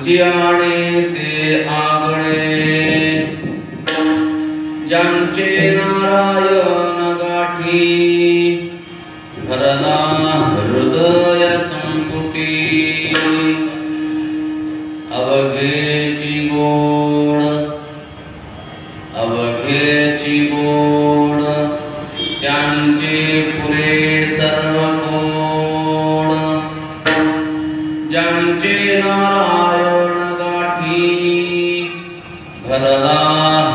ज्यांची आणे ते आगळे ज्यांचे नारायण गाठी भरला हृदय संपुटी अवघेची गोड त्यांचे पुरे सर्व कोड ज्यांचे नारायण गाठी भरला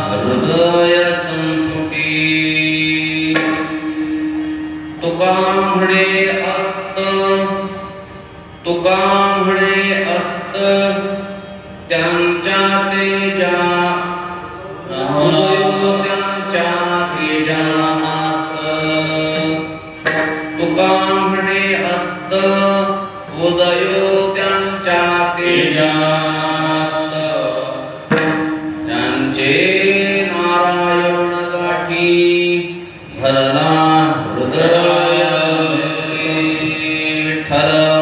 हृदय संपुटी तुका म्हणे असत त्यांच्या तेजा त्यांच्या तेजामास्त तुका म्हणे असत उदयो त्यांच्या तेजास्त त्यांचे नारायण गाठी भरला हृदय विठ्ठल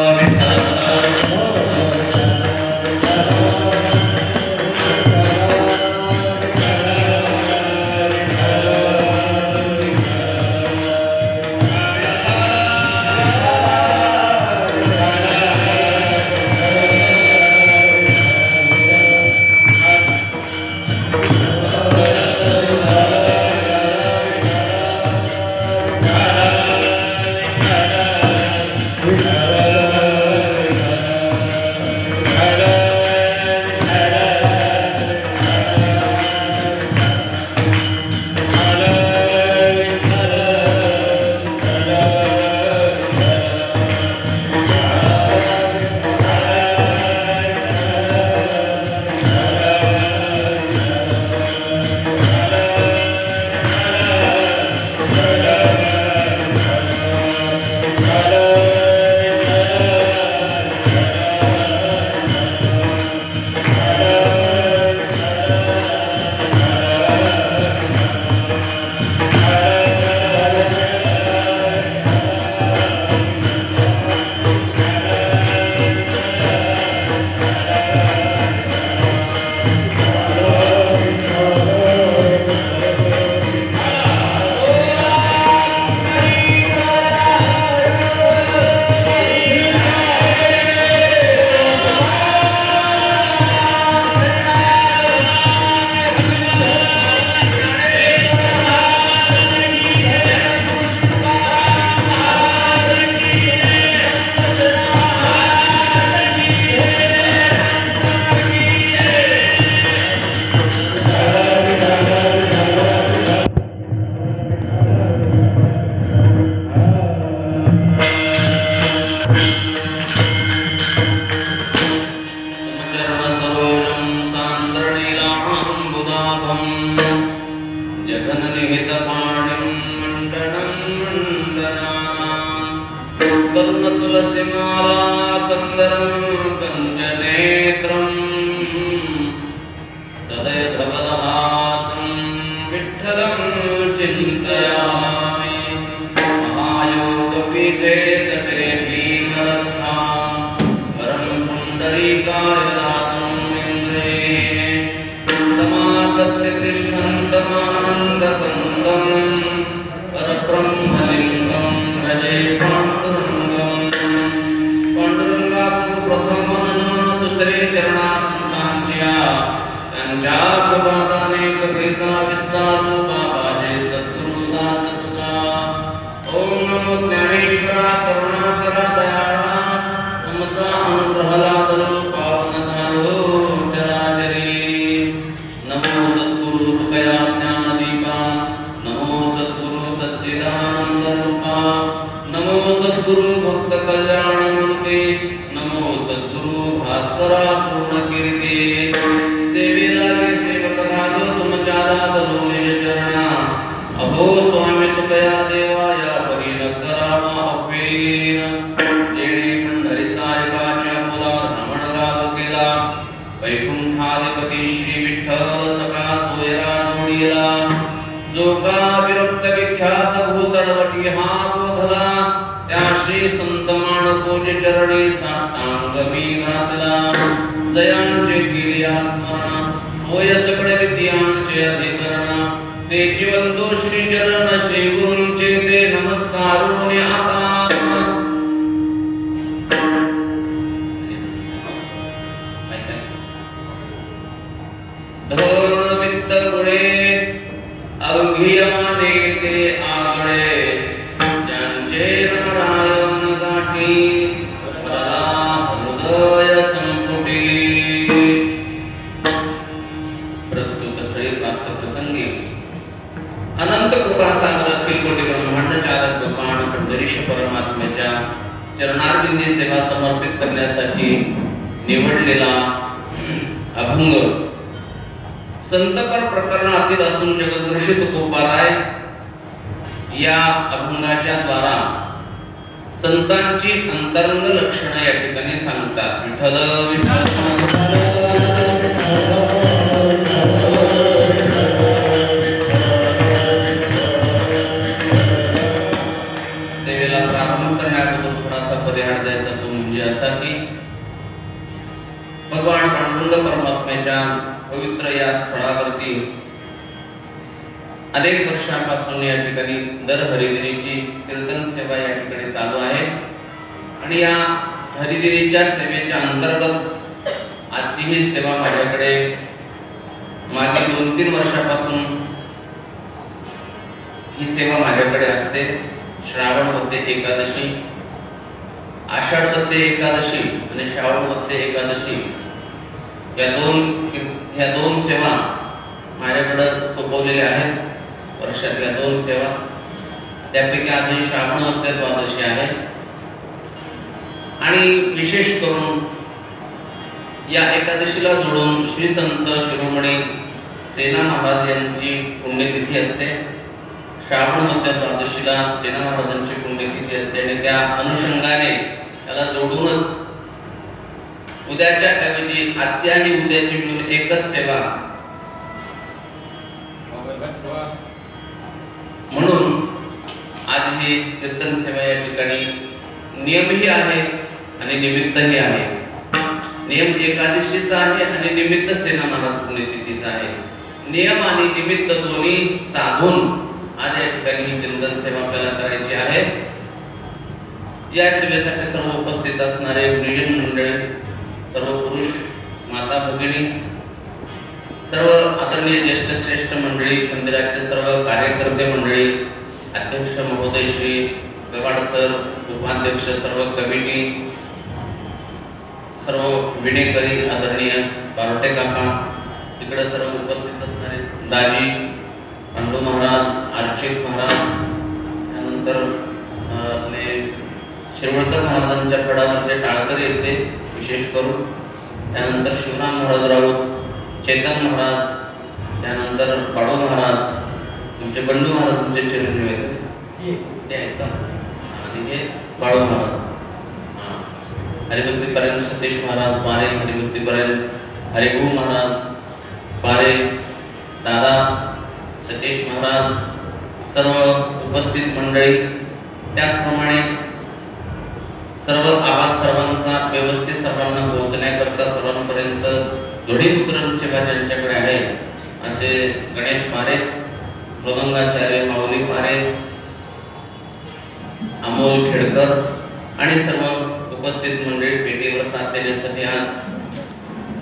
त्या श्री संत माणकोज चरणी साष्टांग मी घातला जयांचे केली स्मरण होय सकळ विद्यांचे अधिकरण ते जीवंतो श्री चरण श्री गुरूंचे ते नमस्कारून आता धन वित्त गुणे अवघियाने ते आगळे ज्यांचे नारायण गाठी प्रला हृदय संपुटी प्रस्तुत स्थळी प्राप्त प्रसंगी अनंत कृपासागर अखिल कोटी ब्रह्मांड चालक भगवान पंढरीश परमात्म्याच्या चरणारविंदी सेवा समर्पित करण्यासाठी निवडलेला अभंग संतपर प्रकरणातील असून जगदृषी तुकोबाराय या अभंगाच्या द्वारा संतांची अंतरंग लक्षणे या ठिकाणी सांगतात. विठ्ठल विठ्ठल सेवेला प्रारंभ करण्याअगोदर थोडासा परिहार द्यायचा तो म्हणजे असा की भगवान पांडुरंग परमात्म्याच्या पवित्र या स्थळावरती अनेक वर्षांपासून या ठिकाणी दर हरिदिनीची कीर्तन सेवा या ठिकाणी चालू आहे आणि या हरिदिनीच्या सेवेच्या अंतर्गत आजची ही सेवा माझ्याकडे मागे 2-3 वर्षापासून ही सेवा माझ्याकडे असते. श्रावण मध्ये एकादशी, आषाढ मध्ये एकादशी आणि श्रावण मध्ये एकादशी या दोन सेवा माझ्याकडे सोपवलेल्या आहेत. वर्षातल्या 2 सेवा, त्यापैकी आज ही श्रावण मध्ये द्वादशी आहे आणि विशेष करून या एकादशीला जोडून श्री संत शिरोमणी सेना महाराज यांची पुण्यतिथी असते. श्रावण मध्ये द्वादशीला सेना महाराजांची पुण्यतिथी असते आणि त्या अनुषंगाने त्याला जोडूनच उद्याच्या ऐवजी आजची आणि उद्याची मिळून एकच सेवा म्हणून आज ही कीर्तन सेवा या ठिकाणी नियमही आहे आणि निमित्तही आहे. नियम एकादशीचा आहे आणि निमित्त सेना महाराज पुण्यतिथीचा आहे. नियम आणि निमित्त दोन्ही साधून आज या ठिकाणी ही कीर्तन सेवा आपल्याला करायची आहे. या सेवेसाठी सर्व उपस्थित असणारे गुरुजन मंडळी, सर्व पुरुष माता भगिनी, सर्व आदरणीय ज्येष्ठ श्रेष्ठ मंडळी, मंदिराचे सर्व कार्यकर्ते मंडळी, अध्यक्ष महोदय श्री गवाड सर, उपाध्यक्ष, सर्व कमिटी, सर्व विणेकरी, आदरणीय बारोटे काका, इकडे सर्व उपस्थित असणारे दाजी, पांडू महाराज, अर्चित महाराज, त्यानंतर आपले शिरवळकर महाराजांच्या पडावरचे टाळकर येते विशेष करून, त्यानंतर शिवराम महाराज राऊत, चेतन महाराज, त्यानंतर बाळू महाराज, तुमचे बंडू महाराज, तुमचे चिरंजीव आहेत ते आहेत का? आणि हे बाळू महाराज, हरिभक्तीपर्यंत सतीश महाराज पारे, हरिभक्तीपर्यंत हरिभाऊ महाराज पारे, दादा सतीश महाराज, सर्व उपस्थित मंडळी, त्याचप्रमाणे सर्व आवाज सर्वांचा व्यवस्थित सर्वांना पोहोचण्याकरता सर्वांपर्यंत जोडीपुत्रण सेवा ज्यांच्याकडे आहे असे गणेश पारे, मृदंगाचार्य माऊली पारे, अमोल खेडकर आणि सर्व उपस्थित मंडळी पेटीवर साथ देण्यासाठी आज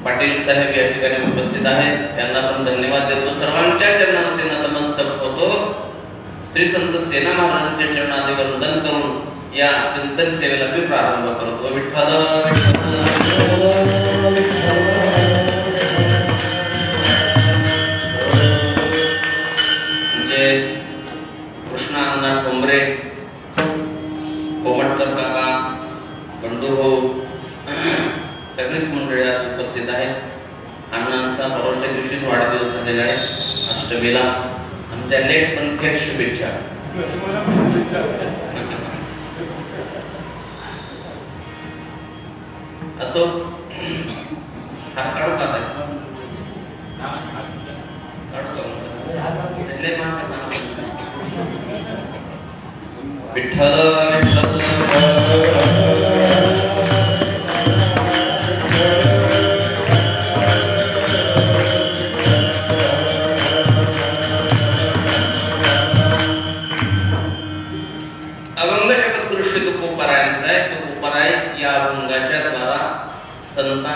पाटील साहेब या ठिकाणी उपस्थित आहेत. त्यांना पण धन्यवाद देतो. सर्वांच्या चरणावरती नतमस्तक होतो. श्री संत सेना महाराजांच्या चरणावरती वंदन करून या चिंतन सेवेला मी प्रारंभ करतो. विठ्ठल म्हणजे कृष्णा अण्णा ठोंबरे, कोमटकर काका, बंडू भाऊ, सगळीच मंडळी उपस्थित आहेत. अण्णांचा परवाच्या दिवशीच वाढदिवस झालेला आहे, अष्टमीला. आमच्या लेट पण थेट शुभेच्छा. असो, हात काढू का? विठ्ठल विठ्ठल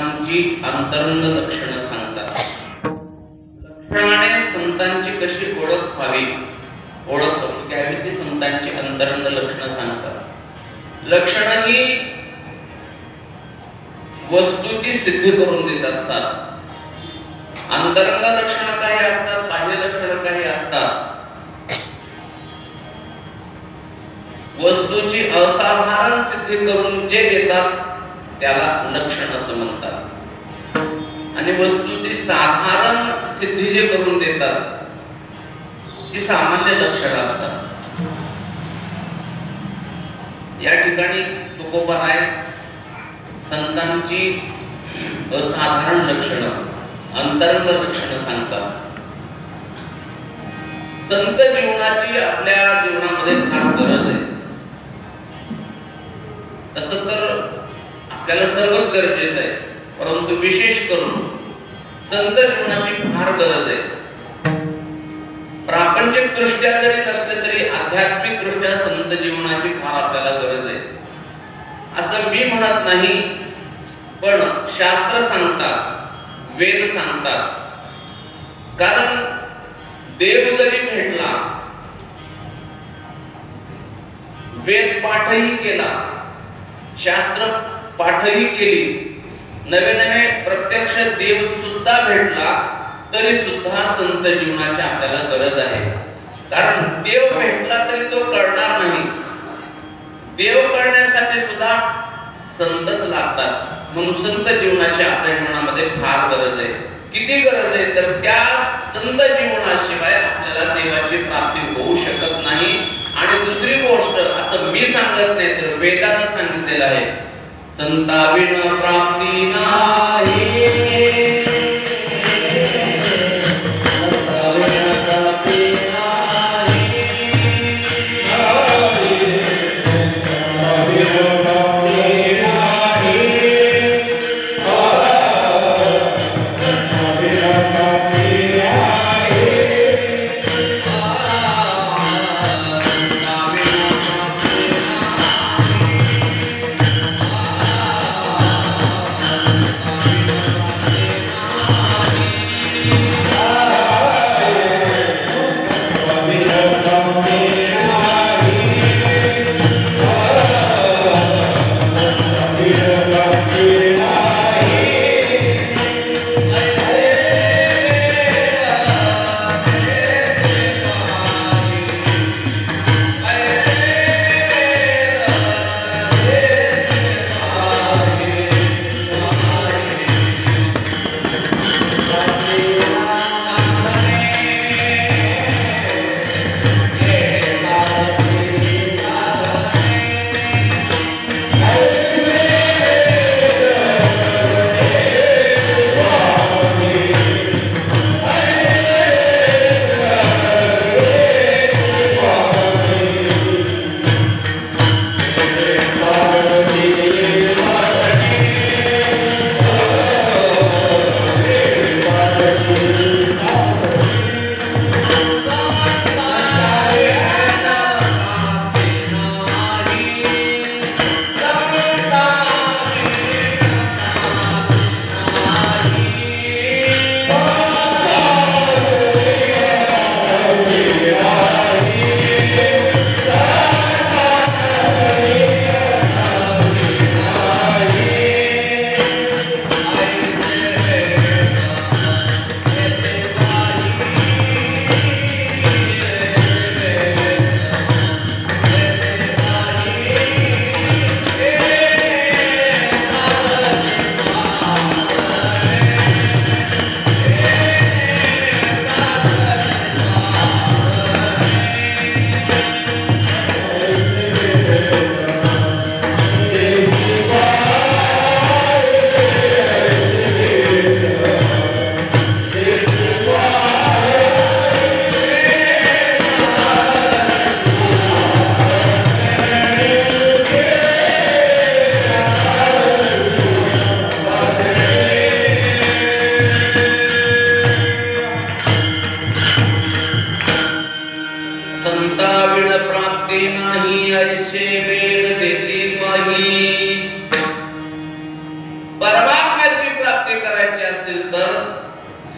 संतांची अंतरंग लक्षणं सांगतात. लक्षणाने संतांची कशी ओळख व्हावी, ओळख करून घ्यावी ती संतांची अंतरंग लक्षणं सांगतात. लक्षणं ही वस्तूची सिद्धी करून देत असतात. अंतरंग लक्षणं काही असतात, बाह्य लक्षणं काही असतात. वस्तूची असाधारण सिद्धी करून जे देतात त्याला लक्षण असं म्हणतात. आणि वस्तूची साधारण सिद्धी जे करून देतात ती सामान्य लक्षणं असतात. या ठिकाणी तुकोबराय संतांची असाधारण लक्षणं, अंतरंग लक्षणं सांगतात. संत जीवनाची आपल्या जीवनामध्ये फार गरज आहे. तसं तर आपल्याला सर्वच गरजेचं आहे, परंतु विशेष करून संत जीवनाची फार गरज आहे. प्रापंचिक दृष्ट्या जरी नसले तरी आध्यात्मिक दृष्ट्या संत जीवनाची फार आपल्याला गरज आहे असं मी म्हणत नाही, पण शास्त्र सांगतात, वेद सांगतात. कारण देव जरी भेटला, वेद पाठही केला, शास्त्र पाठही केली, नवे नवे प्रत्यक्ष देव सुद्धा भेटला, तरी सुद्धा संत जीवनाची आपल्याला गरज आहे. कारण देव भेटला तरी तो कळणार नाही. देव कळण्यासाठी सुद्धा संतच लागतात. म्हणून संत जीवनाची आपल्या जीवनामध्ये फार गरज आहे. किती गरज आहे तर त्या संत जीवनाशिवाय आपल्याला देवाची प्राप्ती होऊ शकत नाही. आणि दुसरी गोष्ट असं मी सांगत नाही तर वेदानं सांगितलेलं आहे, संताविना प्राप्ती नाही.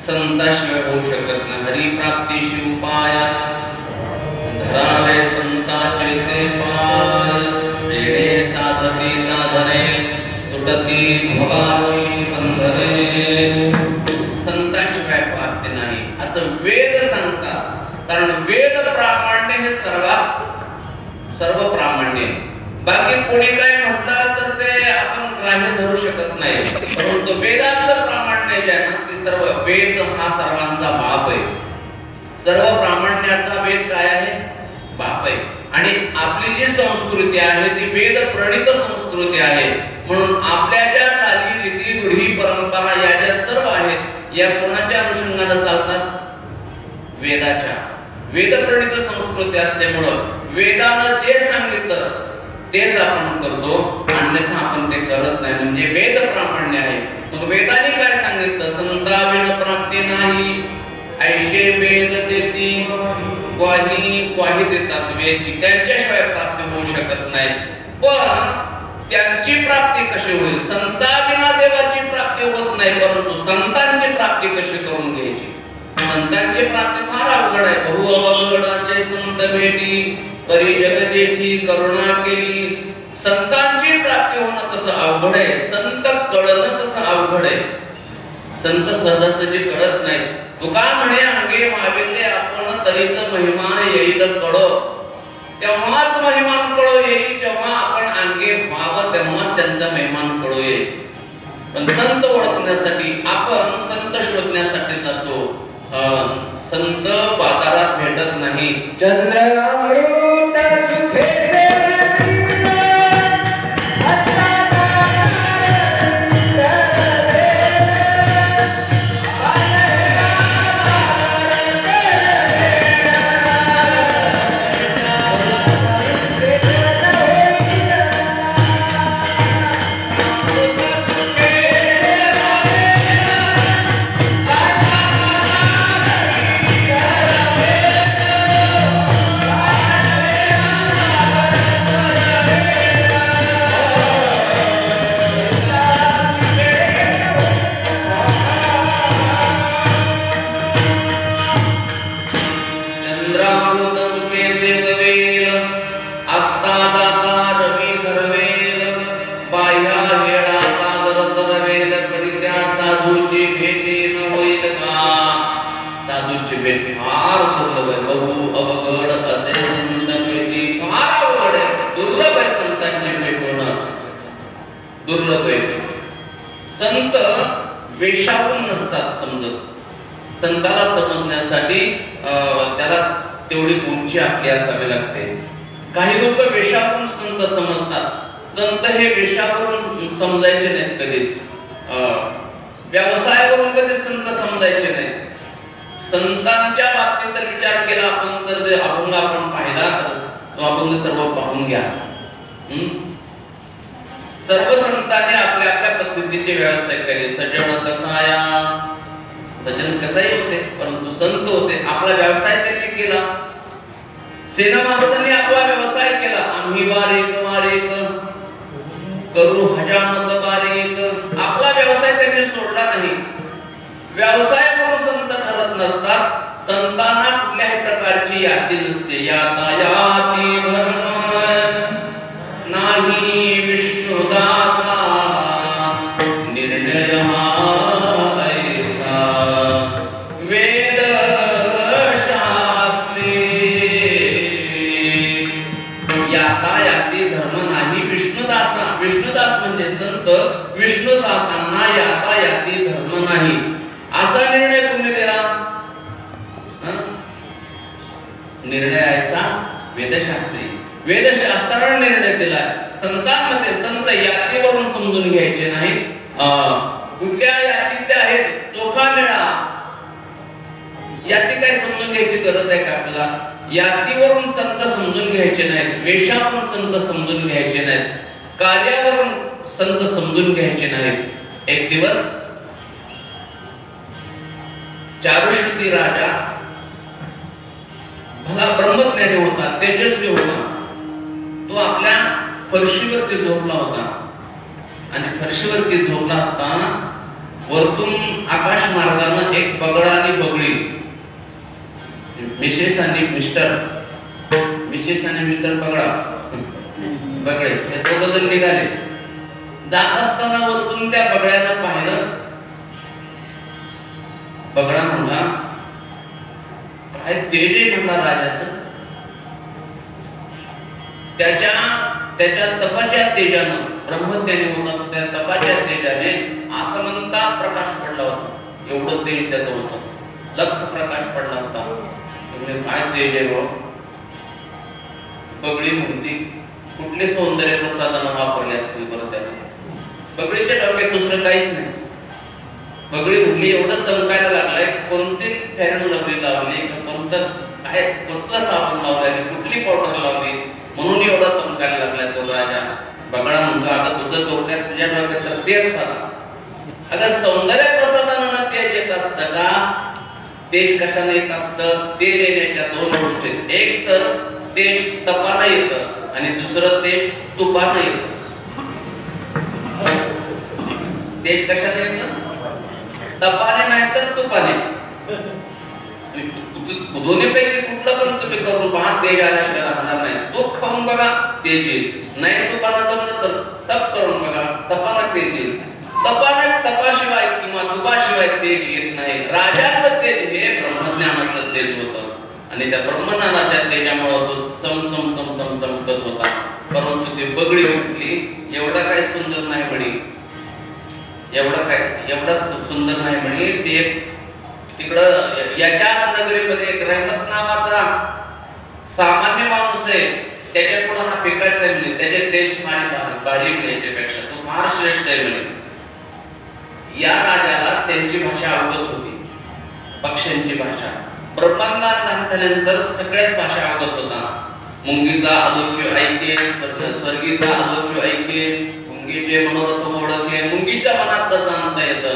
संताशिवाय होऊ शकत नाही. हरिप्राप्तीशी उपाया धरावे संताचे ते पाय. येणे साधती साधने तुटती भवाची बंधने. संतांशिवाय प्राप्ती नाही असं वेद सांगतात. कारण वेद प्रामाण्य हे सर्व प्रामाण्य. बाकी कोणी काय म्हटलं तर ते आपण ग्राह्य धरू शकत नाही. परंतु वेदाचं प्रामाण्य जे आहे ना ते सर्व वेद हा सर्वांचा बाप आहे. सर्व प्रामाण्याचा वेद काय आहे? बाप आहे. आणि आपली जी संस्कृती आहे ती वेद प्रणित संस्कृती आहे. म्हणून आपल्या ज्या चाली रीती रूढी परंपरा या ज्या सर्व आहेत या कोणाच्या अनुषंगाने चालतात? वेदाच्या. वेद प्रणित संस्कृती असल्यामुळं वेदानं जे सांगितलं तेच आपण करतो, अन्यथा आपण ते करत नाही. म्हणजे वेद प्रामाण्य आहे. मग वेदाने काय सांगितलं? संताविन प्राप्ती नाही ऐशे वेद देती ग्वाही देतात वेद की त्यांच्याशिवाय प्राप्ती होऊ शकत नाही. पण त्यांची प्राप्ती कशी होईल? संताविना देवाची प्राप्ती होत नाही, परंतु संतांची प्राप्ती कशी करून घ्यायची? संतांची प्राप्ती फार अवघड आहे. बहु अवघड असे संत भेटी परी जगतेची करुणा केली. संतांची प्राप्ती होणं तसं अवघड आहे. संत कळणं तसं अवघड आहे. संत सहजासहजी कळत नाही. तुका म्हणे अंगे माविले आपण तरीच महिमान येईल कळो. तेव्हाच महिमान कळो येईल जेव्हा आपण अंगे व्हावं, तेव्हा त्यांचा महिमान कळो येईल. पण संत ओळखण्यासाठी आपण संत शोधण्यासाठी जातो. संत बाजारात भेटत नाही. चंद्र अमृत सुखे संत वेशावून नसतात समजत. संताला समजण्यासाठी त्याला तेवढी उंची आपली असावी लागते. काही लोक वेशावून संत समजतात. संत हे वेशावरून समजायचे नाहीत कधीच. व्यवसायावरून कधीच संत समजायचे नाही. संतांच्या बाबतीत जर विचार केला आपण तर जे अभंग आपण पाहिला तर तो अभंग सर्व पाहून घ्या. सर्व संतांनी आपल्या आपल्या पद्धतीचे व्यवसाय केले. सजन कसाया, सजन कसाई होते परंतु संत होते. आपला व्यवसाय त्यांनी केला. सेना महाराजांनी आपला व्यवसाय केला. आम्ही वारीक करू हजामत बारीक. आपला व्यवसाय त्यांनी सोडला नाही. व्यवसाय म्हणून संत ठरत नसतात. संतांना कुठल्याही प्रकारची याती नसते. यातायाती धर्म नाही विष्णुदासा निर्णय ऐसा वेद शास्त्री. यातायाती धर्म नाही विष्णुदासा. विष्णुदास म्हणजे संत. विष्णुदासांना यातायाती धर्म नाही असा निर्णय कोणी दिला? निर्णय ऐसा वेदशास्त्री. वेदशास्त्राने निर्णय दिला. संतांमध्ये संत यातीवरून समजून घ्यायचे नाही. कुठल्या याती त्या आहेत चोखा मेळा. याती काय समजून घ्यायची गरज आहे का आपल्याला? यातीवरून संत समजून घ्यायचे नाहीत. वेशावरून संत समजून घ्यायचे नाहीत. कार्यावरून संत समजून घ्यायचे नाहीत. एक दिवस चारुश्रुती राजा भला ब्रह्मज्ञानी होता, तेजस्वी होता. तो आपल्या फरशीवरती झोपला होता आणि फरशीवरती झोपला असताना वरतून आकाश मार्गाने एक बगळा आणि बगळी, मिसेस आणि मिस्टर बगळा बगळे हे दोघं जण निघाले. जात असताना वरतून त्या बगळ्यानं पाहिलं. बगळा म्हणला, काय तेज आहे म्हणला राजाचं. त्याच्या तपाच्या तेजानं, ब्रह्मज्ञानी होता, त्या तपाच्या तेजाने आसमंतात प्रकाश पडला होता. एवढं तेज त्याचं होतं, लख प्रकाश पडला होता. म्हणजे काय तेज आहे हो. बगळी म्हणती, कुठले सौंदर्य प्रसाधनं वापरले असतील बरं त्याने. बगळीच्या डोक्यात दुसरं काहीच नाही. बगळी म्हणली, एवढं चमकायला लागलाय, कोणती फेरन लवली लावली, कोणतं काय कुठला साबण लावलाय, कुठली पावडर लावली म्हणून एवढा चमकायला लागलाय तो राजा. बगळा म्हणतो, अगं तुझं डोक्यात, तुझ्या डोक्यात तर तेज झाला. अगं सौंदर्य प्रसाधनानं तेज येत असतं का? तेज कशाने येत असतं? तेज येण्याच्या दोन गोष्टी. एक तर तेज तपानं येतं आणि दुसरं तेज तुपानं येतं. तेज कशाने येतं? तपाने नाही तर तुपाने. दोन्हीपैकी कुठलं पण तुम्ही करून पहा, तेज आल्याशिवाय राहणार नाही. तूप खाऊन बघा, तेज येईल. नाही तुपानं जमलं तर तप करून बघा, तपानं तेज येईल. तपाशिवाय किंवा तुपाशिवाय तेज येत नाही. राजाचं तेज हे ब्रह्मज्ञानाचं तेज होतं आणि त्या ब्रह्मज्ञानाच्या तेजामुळे तो चमचमकत होता. परंतु ती बगळी उठली, एवढा काय सुंदर नाही म्हणे, एवढा सुंदर नाही म्हणे. ते तिकडं याच्या नगरीमध्ये एक रहमत नावाचा सामान्य माणूस आहे, त्याच्या पुढे हा फेकायचा आहे म्हणे. त्याचे देश भारी याच्यापेक्षा तो फार श्रेष्ठ आहे म्हणे. या राजाला त्यांची भाषा अवगत होती, पक्ष्यांची भाषा. ब्रह्मांडात झाल्यानंतर सगळ्याच भाषा अवगत होता. मुंगीचा आलोच्य ऐके, स्वर्गीचा आलोच्य ऐके, मुंगीचे मनोरथ ओळखे, मुंगीच्या मनात जाणता येतं.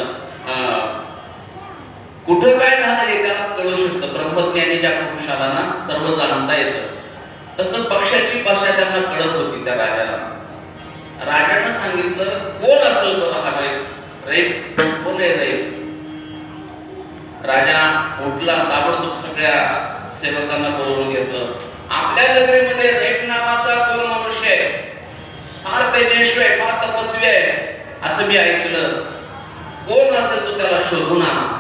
कुठं काय झालं हे त्याला कळू शकतं. ब्रह्मज्ञानीच्या पुरुषाला ना सर्व जाणता येतं. तसं पक्ष्याची भाषा त्यांना कळत होती त्या राजाला. राजानं सांगितलं, कोण असेल बरं हा रेप? कोण आहे रेप? राजा उठला, ताबडतोब सगळ्या सेवकांना बोलवून घेतलं. आपल्या नगरीमध्ये रेप नावाचा कोण मनुष्य आहे, फार तेजस्वी आहे, फार तपस्वी आहे असं मी ऐकलं. कोण असेल तो त्याला शोधून आणा.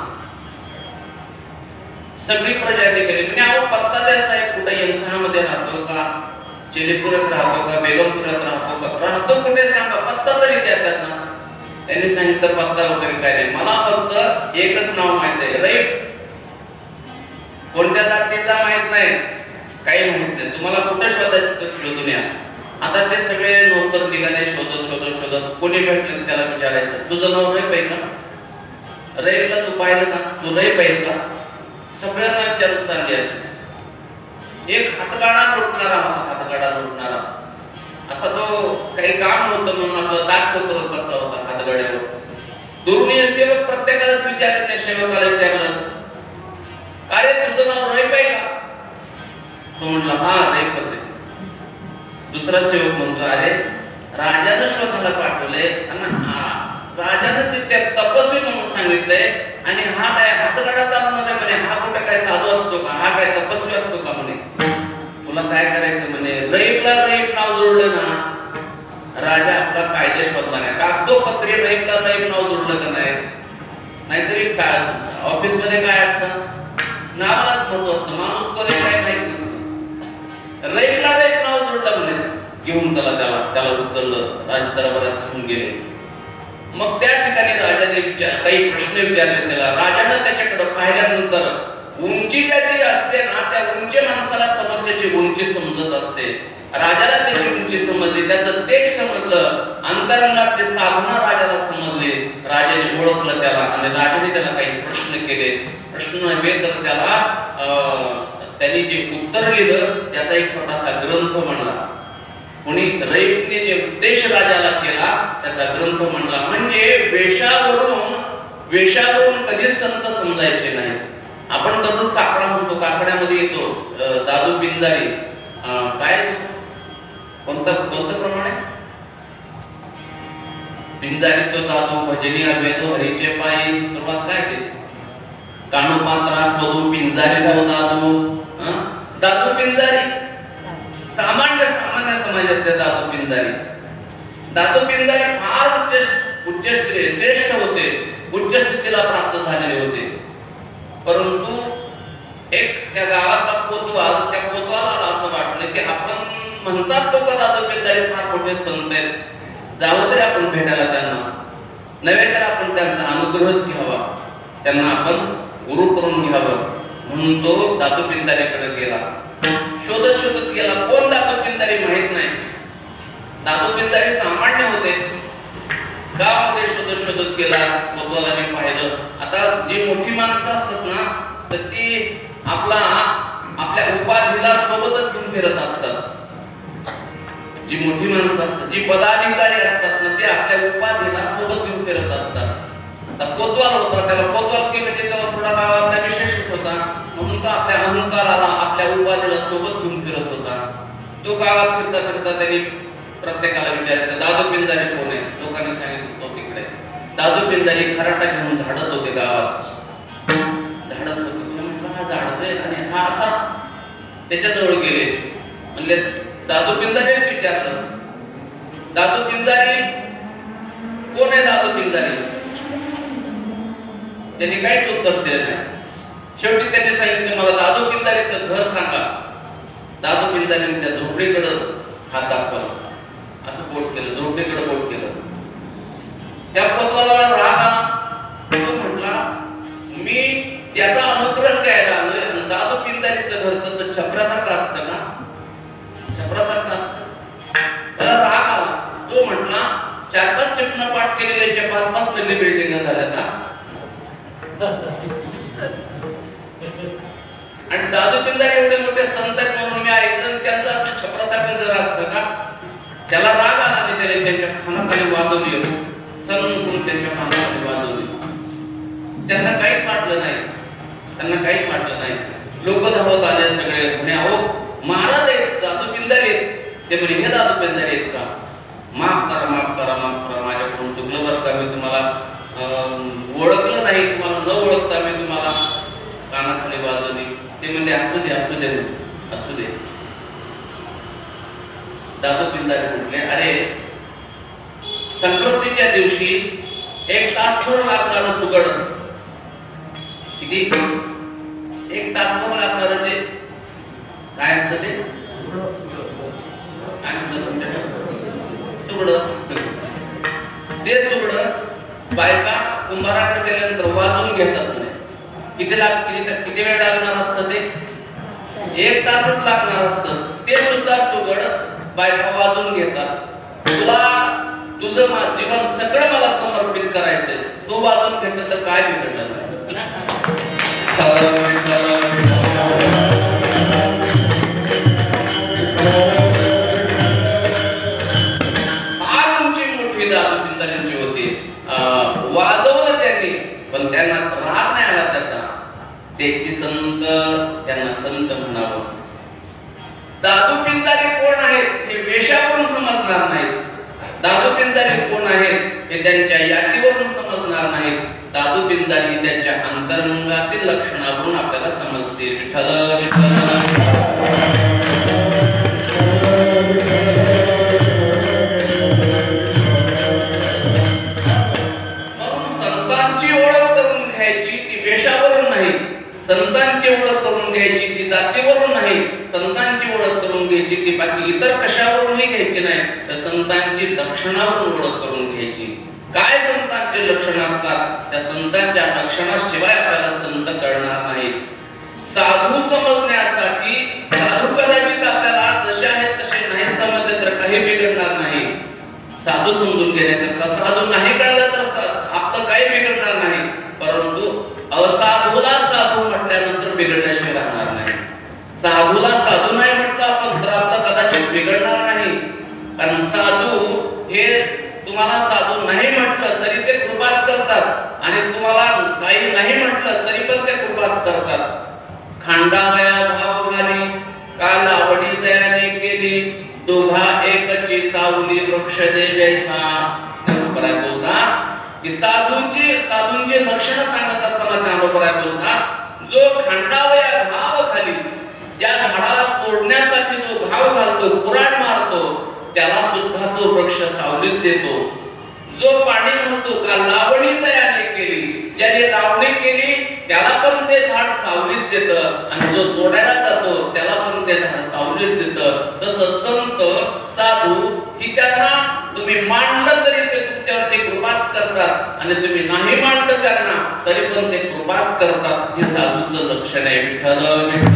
सगळी प्रजा गेली. म्हणजे अहो पत्ता द्या साहेब, कुठे यमसहामध्ये राहतो का, चेलीपुरात राहतो का, बेगमपुरात राहतो का, राहतो कुठे सांगा, पत्ता तरी द्या त्यांना. त्यांनी सांगितलं पत्ता वगैरे काय नाही, मला फक्त एकच नाव माहित आहे, रईफ. कोणत्या जातीचा माहित नाही, काही माहित नाही. तुम्हाला कुठे शोधायचं तर शोधून या. आता ते सगळे नोकर निघाले शोधत. कोणी भेटलं त्याला विचारायचं, तुझं नाव रईफ आहे का? रईफला तू पाहिलं का? तू रईफ आहेस का? सगळ्यांना विचारत चालली असेल. एक हातगाडा लुटणारा असा तो काही काम नव्हतं म्हणून आपलं दाट करत बसला होता हातगाड्यावर. दुर्मिळ सेवक प्रत्येकालाच विचारले. त्या सेवकाला विचारलं, अरे तुझं नाव रईफ आहे का? तो म्हणला, हा रईफच आहे. दुसरा सेवक म्हणतो, अरे राजानं शोधायला पाठवले आणि राजानं ते तपस्वी म्हणून सांगितलंय आणि हा काय हातगाडा चालवणार आहे म्हणे. हा कुठे काय साधू असतो का? हा काय तपस्वी असतो का म्हणे. तुला काय करायचं म्हणे, रईफला रईफ नाव जोडलं ना, राजा आपला कायदे शोधला नाही. कागदोपत्री रईफला रईफ नाव जोडलं का नाही. नाहीतरी काय ऑफिस मध्ये काय असतं, नावालाच मोठं असतं, माणूस कोणी काय माहित नसतं. रईफला रईफ नाव जोडलं म्हणे. घेऊन त्याला उचललं, राजदरबारात घेऊन गेले. मग त्या ठिकाणी राजाने काही प्रश्न विचारले त्याला. राजानं त्याच्याकडे पाहिल्यानंतर उंची ज्याची असते ना, त्या उंची माणसाला समोरच्याची उंची समजत असते. राजाला त्याची उंची समजली, त्याचं तेज समजलं, अंतरंगात ते साधना राजाला समजले. राजाने ओळखलं त्याला आणि राजाने त्याला काही प्रश्न केले. प्रश्न नव्हे तर त्यांनी जे उत्तर लिहिलं त्याचा एक छोटासा ग्रंथ म्हणला. कोणी रईफने जे उपदेश राजाला केला त्याचा ग्रंथ म्हणला. म्हणजे वेशावरून कधीच संत समजायचे नाही. आपण दररोज काकडा म्हणतो, काकड्यामध्ये येतो दादू बिंजारी, काय कोणतं प्रमाण आहे? बिंजारी तो दादू भजनी अभेदो हरीचे पायी. सुरुवात काय केली? कानोपात्रा पदू पिंजारी राव दादू दादू पिंजारी सामान्य समाजातले दादू पिंजारी फार उच्चश्रेय श्रेष्ठ होते, उच्च स्थितीला प्राप्त झालेले होते. परंतु एक त्या गावाचा कोतवाल, त्या कोतवालाला असं वाटलं की आपण म्हणतात लोक दादू पिंजारी फार मोठे संत आहेत, जावं तरी आपण भेटायला त्यांना, नव्हे तर आपण त्यांचा अनुग्रहच घ्यावा, त्यांना आपण गुरु करून घ्यावं. म्हणून तो दादू पिंजारीकडे गेला. शोधत गेला, कोण दादू पिंजारी माहित नाही. दादू पिंजारी सामान्य होते. गावामध्ये शोधत गेला, कोतवालाने पाहिलं. आता जी मोठी माणसं असतात ना, तर ती आपल्या उपाधीला सोबतच घेऊन फिरत असतात. जी मोठी माणसं असतात, जी पदाधिकारी असतात ना, ते आपल्या उपाधीला सोबत घेऊन फिरत असतात. आता कोतवाल होता, त्याला कोतवाल की म्हणजे त्याला थोडा गावातला विशेषच होता, म्हणून तो आपल्या अहंकाराला, आपल्या उपाधीला सोबत घेऊन फिरत होता. तो गावात फिरता त्यांनी प्रत्येकाला विचारायचं, दादू पिंजारी कोण आहे? लोकांनी सांगितलं तो तिकडे. दादू पिंजारी खराटा घेऊन झाडत होते गावात, झाडत होते. हा झाडतोय आणि हा असा त्याच्याजवळ गेले, म्हणले दादू पिंजारी विचारलं, दादू पिंजारी कोण आहे? दादू पिंजारी. त्यांनी काहीच उत्तर दिलं नाही. शेवटी त्यांनी सांगितलं, मला दादू पिंजारीचं घर सांगा. दादू पिंजारीने त्या झोपडीकडे हात दाखवला, असं बोट केलं, झोपडीकडे बोट केलं. त्या कोतवालाला राग आला. तो म्हटला, मी त्याचा अनुग्रह द्यायला आलोय आणि दादू पिंजारीचं घर तसं छपरासारखं असतं ना, छपरासारखं असतं. त्याला राग आला. तो म्हटला, 4-5 चिठ्ठ्या पाठ केलेल्या 5-5 मजली बिल्डिंग झाल्या ना. आणि दादू पिंजारी एवढे मोठे संत आहेत म्हणून मी ऐकलं, त्यांचं असं छपरासारखं जर असतं का? त्याला राग आला आणि त्याने त्यांच्या खानाखाली वाजवली, सण त्यांच्या खानाखाली वाजवली. त्यांना काहीच वाटलं नाही. लोक धावत आले सगळे, म्हणे अहो महाराज आहेत, दादू पिंजारी आहेत. ते म्हणे, हे दादू पिंजारी आहेत का? माफ करा, माझ्याकडून चुकलं बरं का, मी तुम्हाला ओळखलं नाही, तुम्हाला न ओळखता मी तुम्हाला कानाखाली वाजवली. ते म्हणजे असू दे. दादू पिंजारी म्हटले, अरे संक्रांतीच्या दिवशी 1 तासभर लागणारं सुगड, किती? 1 तासभर लागणारं ते काय असतं ते? काय असतं सुगड? ते सुगड बायका कुंभाराकडे गेल्यानंतर वाजवून घेतात. किती वेळ लागणार असतं ते? 1 तासच लागणार असतं. ते सुद्धा सुगड बायका वाजवून घेतात. तुझं जीवन सगळं मला समर्पित करायचंय, तो वाजवून घेतलं तर काय बिघडलं नाही. फार उंची मोठी दादू पिंजारींची होती. वाजवलं त्यांनी, पण त्यांना राग नाही आला त्याचा. त्याची संत, त्यांना संत म्हणावं. दादू पिंजारी कोण आहेत हे वेशावरून समजणार नाहीत. दादू पिंजारी कोण आहेत हे त्यांच्या यातीवरून समजणार नाहीत. दादू पिंजारी त्यांच्या अंतरंगातील लक्षणावरून आपल्याला समजते. विठ्ठल विठ्ठल. संतांची ओळख करून घ्यायची ती जातीवरून नाही, संतांची ओळख करून घ्यायची ती बाकी इतर कशावरूनही घ्यायची नाही, तर संतांची लक्षणावरून ओळख करून घ्यायची. काय संतांचे लक्षण असतात, त्या संतांच्या लक्षणाशिवाय आपल्याला संत कळणार नाही. साधू समजण्यासाठी साधू कदाचित आपल्याला जसे आहेत तसे नाही समजले तर काही बिघडणार नाही. साधू समजून घेण्याकरता साधू नाही कळलं तर आपलं काही बिघडणार नाही. परंतु असाधूला साधू म्हटल्यानंतर बिघडल्याशिवाय राहणार नाही. साधूला साधू नाही म्हटलं आपण तर आपलं कदाचित बिघडणार नाही. कारण साधू हे तुम्हाला साधू नाही म्हटलं तरी ते कृपाच करतात आणि तुम्हाला काही नाही म्हटलं तरी पण ते कृपाच करतात. खांडावया भाव घाली काल आवडी दयाने केली, दोघा एकची सावली वृक्ष दे जैसा. बोलतात की साधूंचे लक्षण सांगत असताना ज्ञानोबराय बोलतात जो खांडावया घाव खाली ज्या झाडाला तोडण्यासाठी जो घाव घालतो, कुऱ्हाड मारतो, त्याला सुद्धा तो वृक्ष सावलीत देतो. जो पाणी म्हणतो का लावणी तयाने केली, ज्याने लावणी केली त्याला पण ते झाड सावलीत देतं, आणि जो तोडायला जातो त्याला पण ते झाड सावलीत देतं. तसं संत साधू की त्यांना तुम्ही मानलं तरी ते तुमच्यावरती कृपाच करतात, आणि तुम्ही नाही मानलं त्यांना तरी पण ते कृपाच करतात. हे साधूचं लक्षण आहे. विठ्ठल विठ्ठल.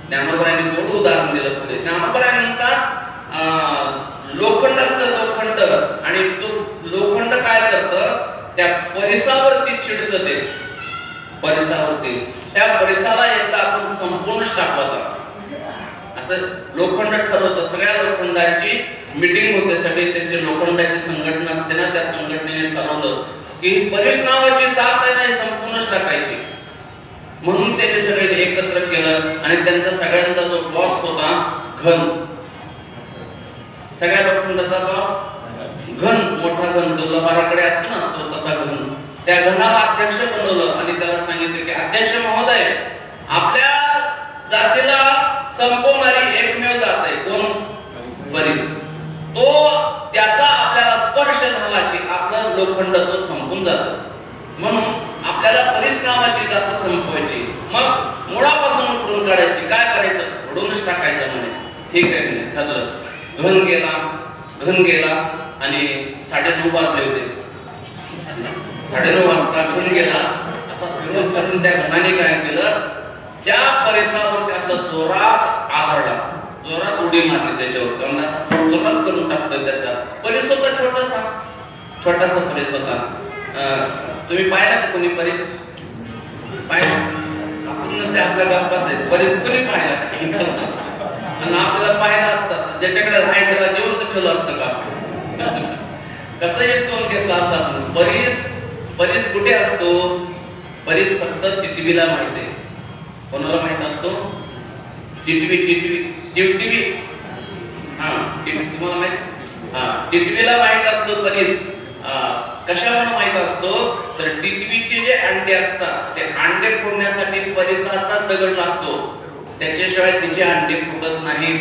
ज्ञानोबरांनी गोड उदाहरण दिलं. पुढे ज्ञानोबराय म्हणतात लोखंड असतं, लोखंड, आणि तो लोखंड काय करतं, त्या परिसावरती चिडतं. ते परिसावरती, त्या परिसाला एकदा आपण संपूर्णच टाकवता असं लोखंड ठरवतं. सगळ्या लोखंडाची मीटिंग होते, सगळी त्यांची लोखंडाची संघटना असते ना, त्या संघटनेने ठरवलं की परिस नावाची जात आहे ना संपूर्णच टाकायची. म्हणून त्यांनी सगळे एकत्र केलं, आणि त्यांचा सगळ्यांचा जो बॉस होता घन, सगळ्या लोखंडाचा बॉस घन, मोठा घन, जो लोहाराकडे असतो ना तो तसा घन, त्या घनाला अध्यक्ष बनवलं. आणि त्याला सांगितलं की अध्यक्ष महोदय, आपल्या जातीला संपवणारी एकमेव जात आहे कोण? परिस. तो त्याचा आपल्याला स्पर्श झाला की आपलं लोखंड तो संपून जातं. म्हणून आपल्याला परिस नावाची जात संपवायची. मग मुळापासून उकळून काढायची. काय करायचं? फोडूनच टाकायचं म्हणे. ठीक आहे म्हणे, ठरलं. घन गेला आणि 9:30 वाजले होते. 9:30 वाजता घन गेला. असा फिरून त्या घनाने काय केलं, त्या परिसरावर त्याचा जोरात आदळला, जोरात उडी मारली त्याच्यावर. जोरात करून टाकतोय त्याचा. परिस होता छोटासा परिस होता. तुम्ही पाहिला का कोणी परिस? पाहिला? आपण नसते आपल्या गावात आहे परिस कोणी पाहिला? आणि आपल्याला पाहिला असतात, ज्याच्याकडे राहाय त्याला जिवंत ठेवलं असतं का? कसं एक तोंड घेतला असता. परिस कुठे असतो? परिस फक्त टिटवीला माहिती आहे. कोणाला माहित असतो? टिटवी. हा, तुम्हाला माहित? हा, टिटवीला माहित असतो परिस. कशामुळे माहित असतो? तर टिटवीचे जे अंडे असतात ते अंडे फोडण्यासाठी परिसराचा दगड लागतो. त्याच्याशिवाय तिचे अंडे फुटत नाहीत.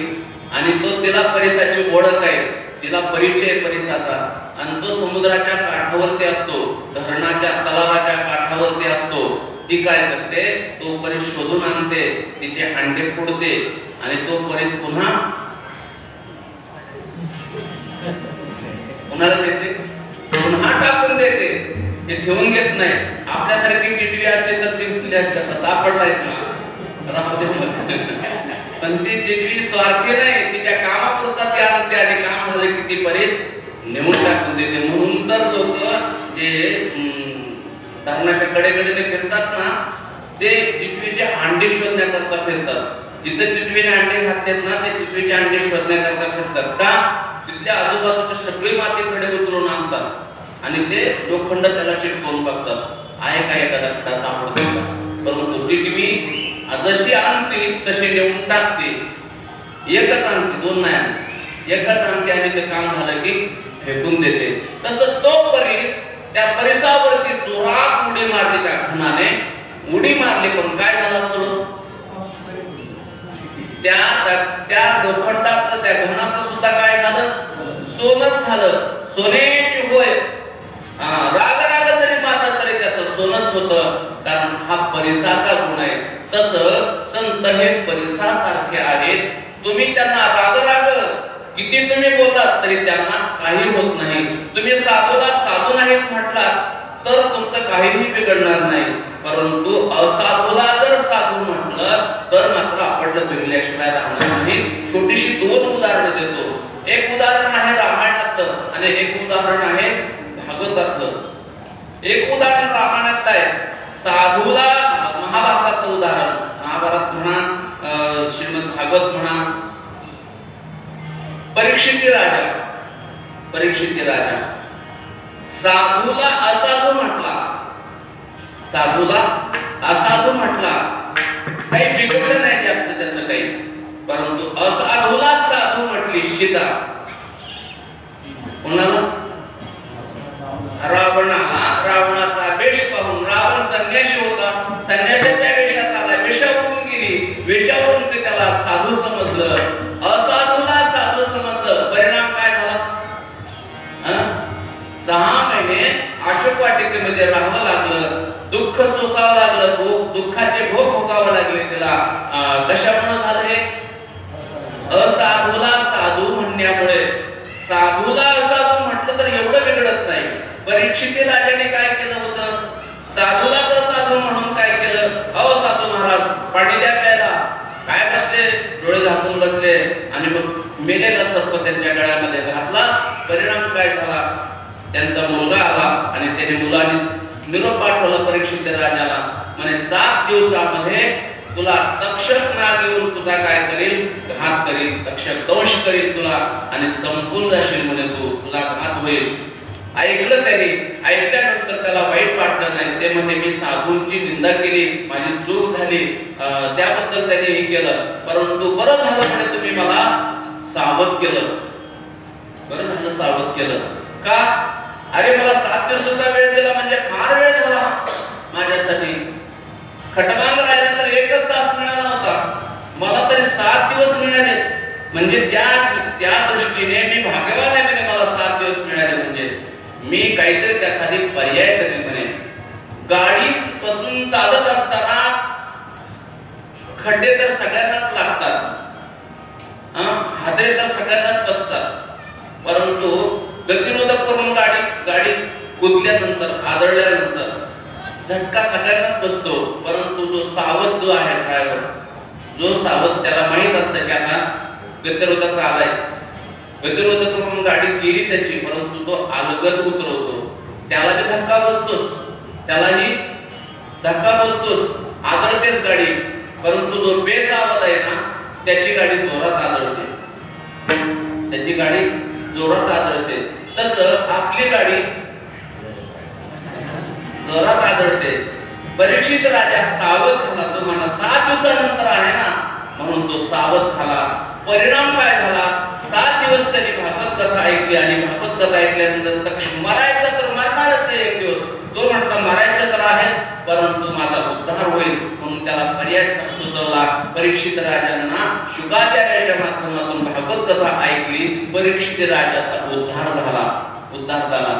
आणि तो तिला परिसराची ओळख आहे, तिला परिचय परिसराचा. आणि तो समुद्राच्या काठावरती असतो, धरणाच्या तलावाच्या काठावरती असतो. ती काय करते? तो परिस शोधून आणते, तिचे अंडे फोडते, आणि तो परिस पुन्हा देते, पुन्हा टाकून देते. ते ठेवून घेत नाही. आपल्यासारखी टिटवी असते तर ती फुले असतात, सापडतायत ना. पण ती टिटवी स्वार्थी नाही, तिच्या कामापुरता ती आणते, आणि काम झालं की ती परिस नेऊन टाकून देते. म्हणून तर लोक जे धरणाच्या कडेकडेने फिरतात ना, ते टिटवीचे अंडे शोधण्याकरता फिरतात. जिथे टिटवीने अंडे घातलेत ना, ते टिटवीचे अंडे शोधण्याकरता फिरतात. का? तिथल्या आजूबाजूची सगळी माती खडे उचलून आणतात, आणि ते लोखंड त्याला चिटकवून बघतात, आहे का एखादा खडा सापडतो का? परंतु टिटवी जशी आणते तशी नेऊन टाकते. एकच आणते, 2 नाही आणते, एकच आणते, आणि ते काम झालं की फेकून देते. तसं तो परिस, त्या परिसावरती जोरात उडी मारली, त्या घनाने उडी मारली. पण काय झालं असतं? त्या लोखंडाचं, त्या घनाचं सुद्धा काय झालं? सोनच झालं. सोन्याची होय. राग जरी मारला तरी त्याचं सोनच होतं, कारण हा परिसाचा गुण आहे. तसं संत हे परिसासारखे आहेत. तुम्ही त्यांना राग किती तुम्ही बोललात तरी त्यांना काही होत नाही. तुम्ही साधूला साधू नाहीत म्हटलात तर तुमचं काहीही बिघडणार नाही. परंतु असाधूला जर साधू म्हटलं तर मात्र आपलं बिघडल्याशिवाय राहणार नाही. छोटीशी 2 उदाहरणं देतो. एक उदाहरण आहे रामायणातलं, आणि एक उदाहरण आहे भागवतातलं. एक उदाहरण रामायणात आहे, साधूला महाभारतातलं उदाहरण. महाभारत म्हणा, श्रीमद भागवत म्हणा. परीक्षिती राजा साधूला असाधू म्हटला, काही बिघडलं नाही जास्त त्याचं काही. परंतु सीता कोणाला रावणाचा वेश पाहून रावण संन्याशी होता, संन्याशाच्या वेशात आला, वेशावरून गेली, वेशावरून ते त्याला साधू समजलं, असाधूला साधू समजलं. परिणाम काय झाला? 6 महिने अशोक वाटिकेमध्ये राहावं लागलं, दुःख सोसावं लागलं, दुःखाचे भोग भोगावं लागले त्याला. कशामुळे झालं हे? असाधूला साधू म्हणण्यामुळे. साधूला असाधू म्हटलं तर एवढं बिघडत नाही. परीक्षित राजाने काय केलं होतं? साधूला असाधू म्हणून काय केलं? अहो साधू महाराज पाणी द्या प्यायला. काय बसले, डोळे झाकून बसले आणि मग मेलेला सर्प त्यांच्या गळ्यामध्ये घातला. परिणाम काय झाला? त्यांचा मुलगा आला आणि त्याने मुलाने निरोप पाठवला परीक्षित राजाला, म्हणे 7 दिवसामध्ये तुला तक्षक नाग येऊन तुझा काय करेल? घात करेल, तक्षक दंश करेल तुला आणि संपून जाशील म्हणे, तुझा घात होईल. ऐकलं त्याने. ऐकल्यानंतर त्याला वाईट वाटलं नाही. ते म्हणजे मी साधूंची निंदा केली, माझी चूक झाली, त्याबद्दल त्याने हे केलं. परंतु बरं झालं म्हणे तुम्ही मला सावध केलं. बरं झालं सावध केलं. का? अरे मला 7 दिवसाचा वेळ दिला म्हणजे फार वेळ झाला माझ्यासाठी. खटमांग राहिला तर 1 तास मिळाला होता, मला तरी 7 दिवस मिळाले. म्हणजे त्या दृष्टीने मी भाग्यवान आहे म्हणे, मला 7 दिवस मिळाले. म्हणजे मी काहीतरी त्यासाठी पर्याय करेन म्हणे. गाडीत बसून चालत असताना खड्डे तर सगळ्यांनाच लागतात, हादरे तर सगळ्यांनाच बसतात. परंतु गतिरोधक करून गाडी कुदल्यानंतर, आदळल्यानंतर झटका सगळ्यांनाच बसतो. परंतु जो सावध जो आहे ड्रायव्हर, जो सावध, त्याला माहित असतं की आता गतिरोधक आलाय, गतिरोधक करून गाडी गेली त्याची, परंतु तो अलगद उतरवतो. त्याला बी धक्का बसतोच, त्यालाही धक्का बसतोच, आदळतेच गाडी. परंतु जो बेसावध आहे ना, त्याची गाडी जोरात आदळते, त्याची गाडी जोरात आदळते. तसं आपली गाडी जोरात आदळते. परीक्षित राजा सावध झाला. तो म्हणा 7 दिवसानंतर आहे ना, म्हणून तो सावध झाला. परिणाम काय झाला? 7 दिवस त्यांनी भागवत कथा ऐकली आणि भागवत कथा ऐकल्यानंतर तक्ष मरायचं तर मरणारच आहे एक दिवस. तो म्हटला मरायचं तर आहे, परंतु माझा उद्धार होईल, म्हणून त्याला पर्याय सुचवला. परीक्षित राजांना शुकाचार्याच्या माध्यमातून भागवत कथा ऐकली. परीक्षित राजाचा उद्धार झाला.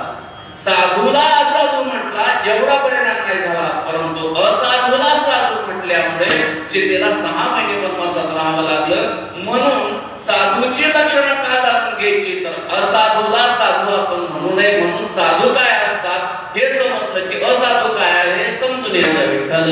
साधूला असाधू म्हटला, एवढा परिणाम नाही झाला. परंतु असाधूला साधू म्हटल्यामुळे सीतेला 6 महिने वनवासात राहावं लागलं. म्हणून साधूची लक्षणं का जाणून घ्यायची? तर असाधूला साधू आपण म्हणू नये. म्हणून साधू काय असतात हे समजलं की असाधू काय आहे हे समजून येतं. विठ्ठल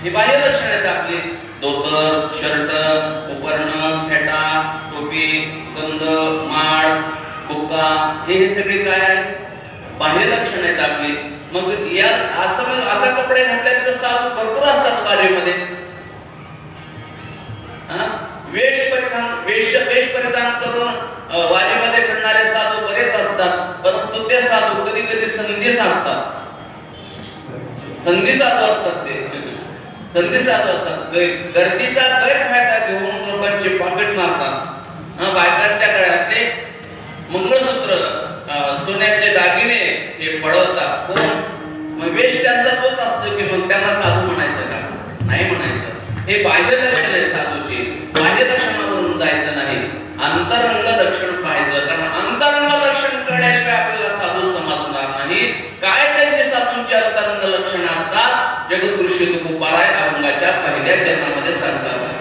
ही बाह्य लक्षणं आहेत आपली. धोतर, शर्ट, उपरणं, फेटा, टोपी, गंध, माळ, बुक्का, हे सगळे काय आहेत? बाह्य लक्षणं आहेत आपली. मग या असा कपडे घातल्यात तर साधू भरपूर असतात वारीमध्ये. वेश परिधान करून वारीमध्ये फिरणारे साधू बरेच असतात. परंतु ते साधू कधी कधी संधी साधतात. संधी साधू असतात ते. गर्दीचा गैरफायदा घेऊन लोकांचे पॉकेट मारतात. बायकांच्या गळ्यात ते मंगळसूत्र, सोन्याचे दागिने हे पळवतात. मग वेश त्यांचा तोच असतो की मग त्यांना साधू म्हणायचं का? नाही म्हणायचं. हे बाह्य लक्षण आहे साधूचे. बाह्य लक्षणावरून जायचं नाही, अंतरंग लक्षण पाहायचं. कारण अंतरंग लक्षण कळल्याशिवाय आपल्याला साधू समजणार नाही. काय त्यांचे साधूंचे अंतरंग लक्षण असतात? जगद्गुरु श्री तुकोबाराय अभंगाच्या 1ल्या चरणामध्ये सांगतात.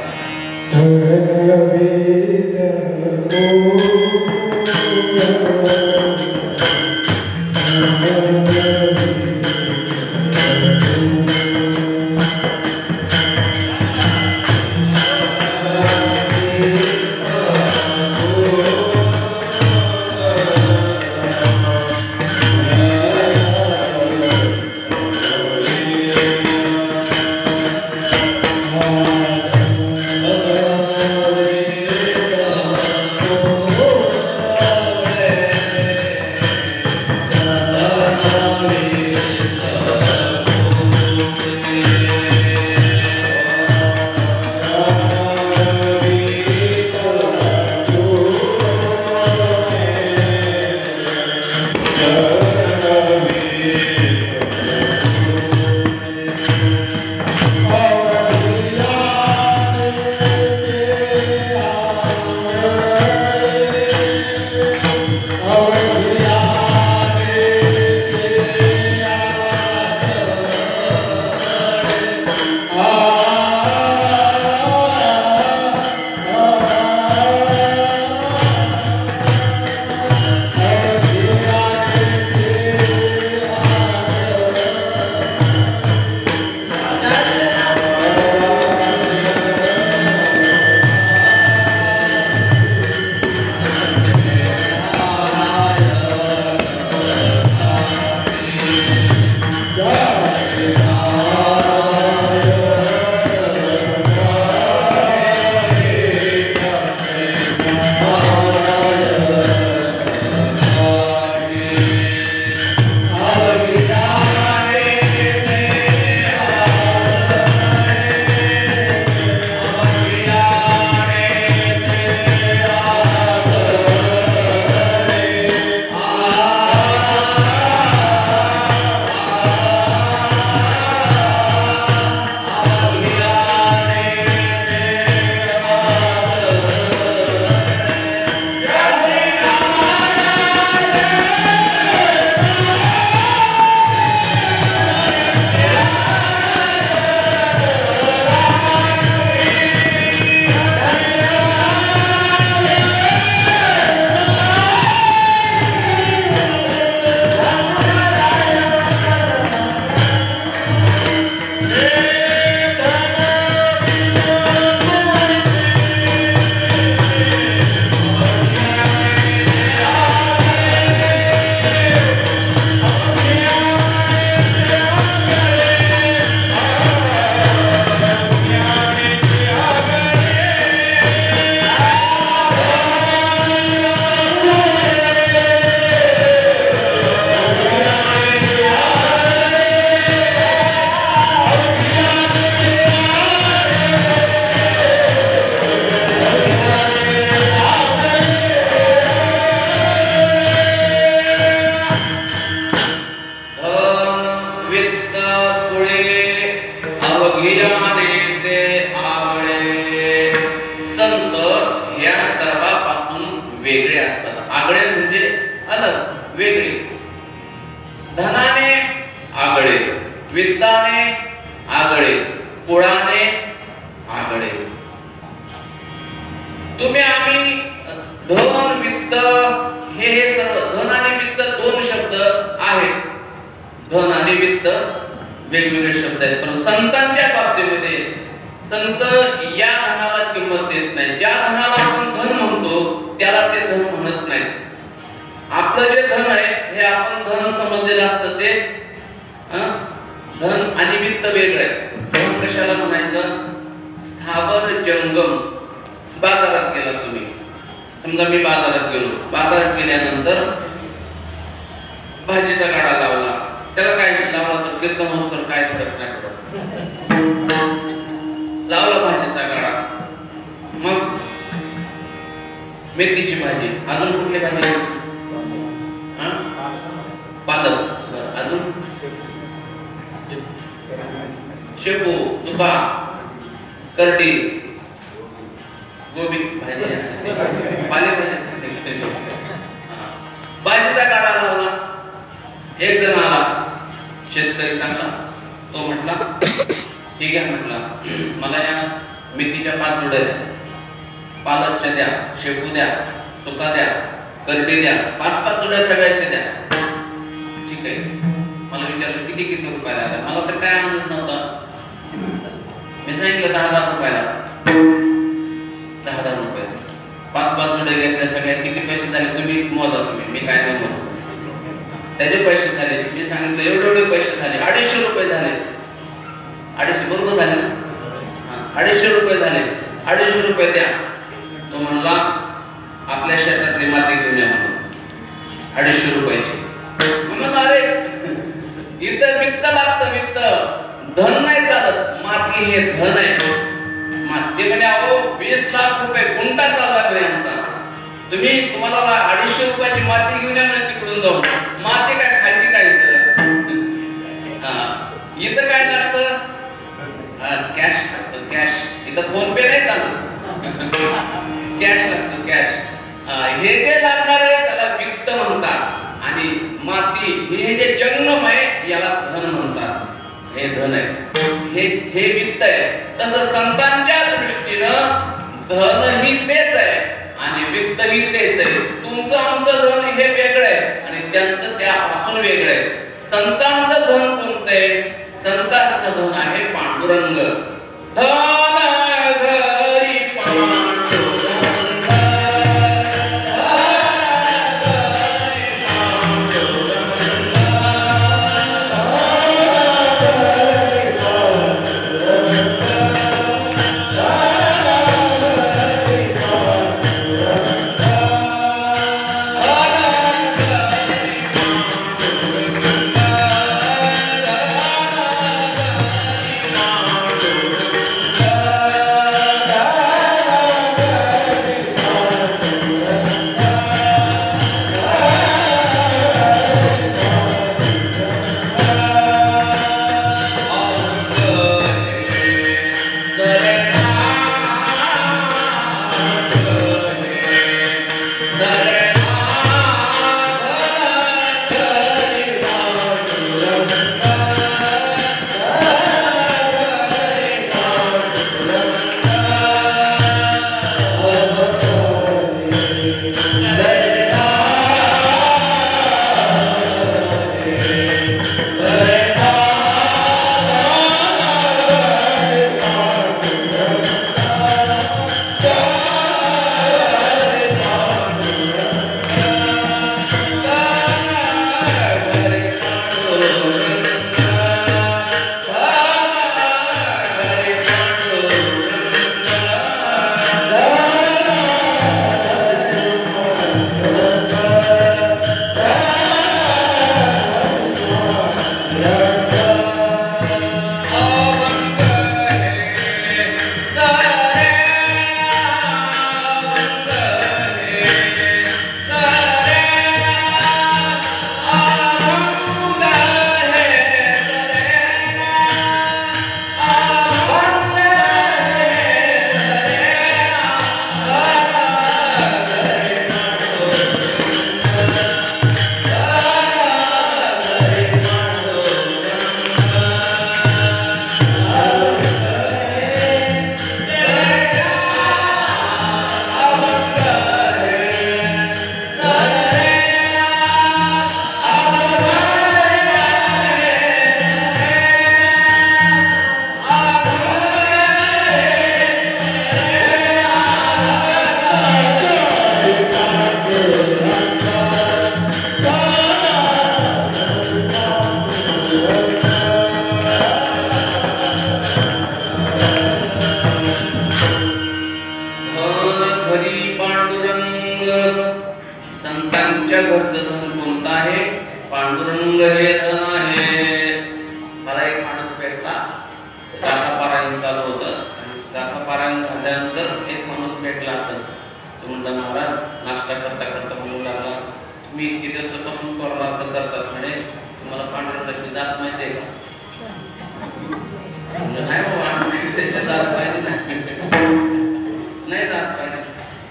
याने ते आगळे. संत या सर्वापासून वेगळे असतात. आगळे म्हणजे अलग, वेगळे. धनाने आगळे, वित्ताने आगळे, कुळाने आगळे. तुम्ही आम्ही धन वित्त हे सर्व, धन आणि वित्त दोन शब्द आहेत. धन आणि वित्त वेगवेगळे शब्द आहेत. पण संतांच्या बाबतीमध्ये संत या धनाला किंमत देत नाही. ज्या धनाला आपण धन म्हणतो त्याला ते धन म्हणत नाही. आपलं जे धन आहे हे आपण धन समजलेलं असतं, ते धन आणि वित्त वेगळं आहे. धन कशाला म्हणायचं? स्थावर जंगम. बाजारात गेला तुम्ही, समजा मी बाजारात गेलो, बाजारात गेल्यानंतर भाजीचा गाडा लावला, त्याला काय लावला तर कीर्तनोत्तर काय फरक नाही पडत. लावला भाजीचा गाडा, मग मेथीची भाजी, अजून कुठली भाजी? पालक, अजून शेपू, तुपा, करडी, गोबी भाजी, पालेभाजी. भाजीचा गाडा लावला, एक जण आला, शेतकरी चांगला, तो म्हटला ठीक आहे, म्हटला मला या मेथीच्या 5 जुड्या द्या, पालकच्या द्या, शेपू द्या, सुका द्या, करडी द्या, 5-5 जुड्या सगळ्याच्या द्या. ठीक आहे. मला विचारलं किती रुपयाला आला? मला तर काय अंदाज नव्हता. मी सांगितलं 10,000 रुपयाला. 10,000 रुपये, 5-5 जुड्या घेतल्या सगळ्या. किती पैसे झाले तुम्ही मोजा, तुम्ही, मी काय नाही मोजतो. त्याचे पैसे झाले, मी सांगितलं एवढे पैसे झाले, 250 रुपये झाले. 250 बरोबर झाले ना? 250 रुपये झाले. 250 रुपये द्या. तो म्हणला आपल्या शेतातली माती घेऊन या म्हणून. 250 रुपयाची. म्हणलं अरे इथं वित्त लागतं, वित्त, धन नाही चालत. माती हे धन आहे. माती म्हणे अहो 20 लाख रुपये गुंठा चालला नाही आमचा. तुम्हाला 250 रुपयाची माती घेऊन या म्हणे तिकडून जाऊन. माती काय खायची काय इथं काय लागतं? कॅश लागतं, कॅश. इथं फोन पे नाही चालत, कॅश लागतं, कॅश. हे जे लागणार आहे त्याला वित्त म्हणतात. आणि माती हे जे जंगम आहे याला धन म्हणतात. हे धन आहे, हे वित्त आहे. तसं संतांच्या दृष्टीनं धनही तेच आहे आणि वित्तही तेच आहे. तुमचं आमचं धन हे वेगळं आहे आणि त्यांचं त्यापासून वेगळं आहे. संतांचं धन कोणतं आहे? संतांचं धन आहे पांडुरंग. धन घरी पांडुरंग. झाल्यानंतर एक माणूस भेटला असेल. तो म्हणला, महाराज नाश्ता करता करता म्हणू लागला, मी इतके दिवसापासून परमार्थ करतात म्हणे, तुम्हाला पांडुरंगाची जात माहिती आहे का? नाही बाबा, त्याच्या जात पाहिजे नाही जात पाहिजे.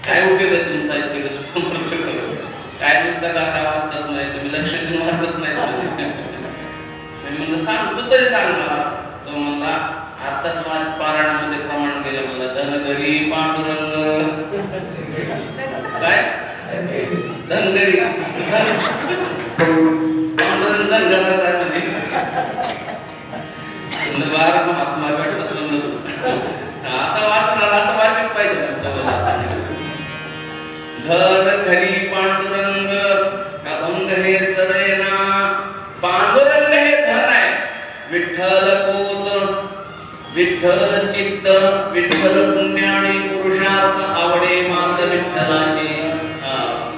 काय उपयोग आहे तुमचा इतके दिवस? काय नुसतं गाता वाचतात नाही, तुम्ही लक्ष देऊन वाचत नाही. मी म्हणलं सांग, तू तरी सांग मला. तो म्हणला, आताच माझ्या पारायणामध्ये प्रमाण केलं मला, धनगरी पांडुरंग. काय धनगरी पांडुरंग धनगरात आहे म्हणे. बारा महात्मा भेटत म्हणलं तू असं वाचणार, असं वाचत पाहिजे. धन घरी पांडुरंग अभंग हे सरेना. पांडुरंग हे धन आहे. विठ्ठल कोत विठ्ठल चित्त विठ्ठल पुण्याणी पुरुषार्थ आवडे मात विठ्ठलाची.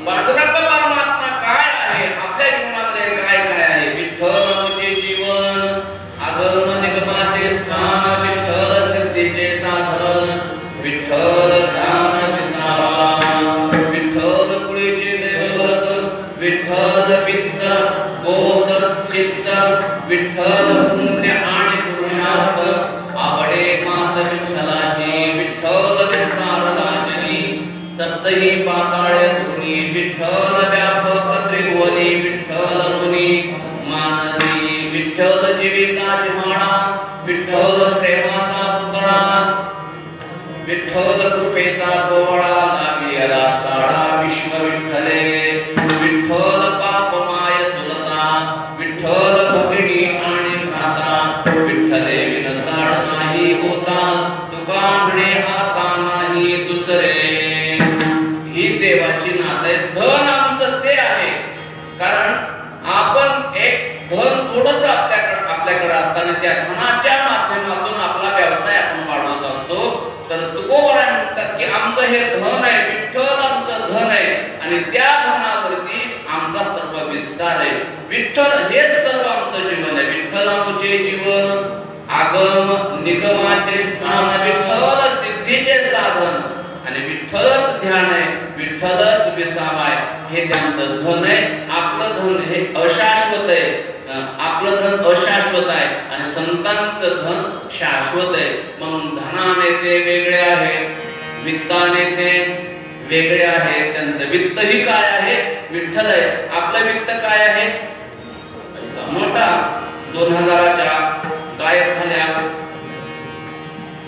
पांडुरंग परमात्मा काय आहे, आपल्या जीवनामध्ये काय काय आहे? विठ्ठलाचे जीवन, आगम निगमाचे स्थान, विठ्ठल सिद्धीचे साधन, विठ्ठल ध्यान विसावा, विठ्ठल कुळीचे दैवत, विठ्ठल वित्त बोध चित्त, विठ्ठल पुण्य आणि पुरुषार्थ आवडे मात विठ्ठलाची. विठ्ठल विस्तार लाजनी सप्तही पाताळे धुनी, विठ्ठल व्यापक त्रिभुवनी, विठ्ठल मुनी मानसी, विठ्ठल जीविका जिव्हाळा, विठ्ठल प्रेमाचा पुतळा, विठ्ठल कृपेचा गोळा, नागियाला चाळा विश्व विठ्ठले, विठ्ठल पापमाय तुलता, विठ्ठल भगिनी आणि भ्राता, विठ्ठले विन चाड नाही होता, तुकांकडे आता नाही दुसरे. ही देवाची नात आहे. धन आमचं ते आहे, कारण आपण एक धन थोडंसं आपल्याकडे असताना त्या धनाच्या माध्यमातून आपला व्यवसाय आपण वाढवत असतो. तर तुकोबराय म्हणतात की आमचं हे धन आहे, विठ्ठल आमचं धन आहे आणि त्या धनावरती आमचा सर्व विस्तार आहे. विठ्ठल हेच सर्व आमचं जीवन आहे. विठ्ठल आमचे जीवन, आगम निगमाचे स्थान, विठ्ठल सिद्धीचे साधन आणि विठ्ठलच ध्यान आहे, विठ्ठलच विसावा आहे. हे त्यांचं धन आहे. आपलं धन हे अशाश्वत आहे. आपलं धन अशाश्वत आहे आणि संतांचं धन शाश्वत आहे. म्हणून धनाने ते वेगळे आहेत, वित्ताने ते वेगळे आहेत. त्यांचं वित्तही काय आहे? विठ्ठल आहे. आपलं वित्त काय आहे? मोठा 2000च्या गायब झाल्या,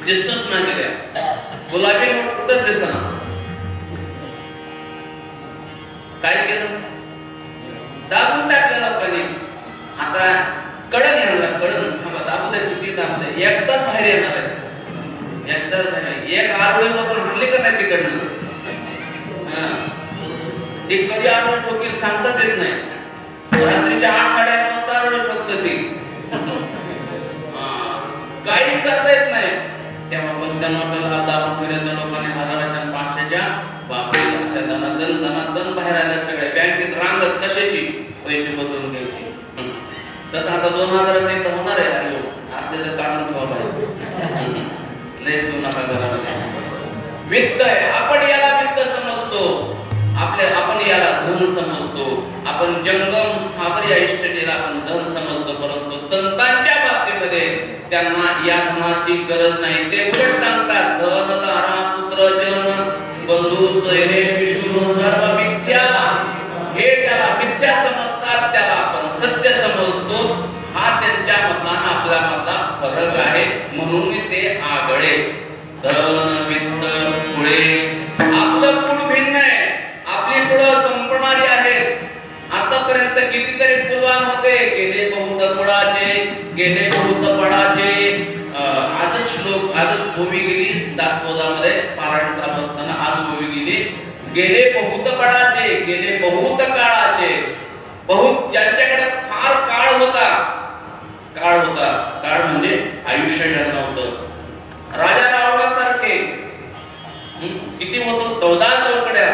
दिसतच नाही गेल्या. गुलाबी नोट कुठंच दिसना. काय केलं? दाबून टाकलं लोकांनी. आता कळण येणार, कळण थांबा, दाबू दे, किती दाबू दे, एकदाच बाहेर येणार आहे, एकदाच बाहेर. एक आरोळीवर पण हल्ली का नाही तिकडनं? ते कधी आरोळी ठोकील सांगताच येत नाही. रात्रीच्या 8-8:30 वाजता आरोळी ठोकत ती, काहीच करता येत नाही. तेव्हा पण त्या नोटाला दाबून फिरायचं लोकांनी 1000च्या 500च्या बापरे, अशा दनादन बाहेर आल्या सगळ्या. बँकेत रांगत कशाची? पैसे बदलून घ्यायची. तसं आता 2000 एक होणार आहे. अरे असले तर काढून ठेवा पाहिजे, नाही ठेवू नका घरामध्ये. वित्त आहे. आपण याला वित्त समजतो, आपण याला धन समजतो. आपण जंगम स्थावर या इष्टतेला आपण धन समजतो. परंतु संतांच्या बाबतीमध्ये त्यांना या धनाची गरज नाही. ते उलट सांगतात, धन दारा पुत्र जन बंधू सोयरे विष्णू सर्व मिथ्या. हे त्याला मिथ्या समजतात, त्याला आपण सत्य समजतो. हा त्यांच्या मताना आपल्या मतात फरक आहे, म्हणून ते आगळे. धन वित्त कुळे, आपलं कुळ भिन्न आहे. आपली कुळं संपणारी आहेत. आतापर्यंत कितीतरी कुलवान होते, गेले बहुत कुळाचे, गेले बहुत पळाचे. आजच श्लोक, आजच भूमी गेली दासबोधामध्ये पारायण चालू असताना आज भूमी गेली. गेले बहुत पळाचे, गेले बहुत काळाचे. बहुत ज्यांच्याकडे फार काळ होता, काळ म्हणजे आयुष्य ज्यांना होतं. राजा रावणासारखे किती होतं? 14 चौकड्या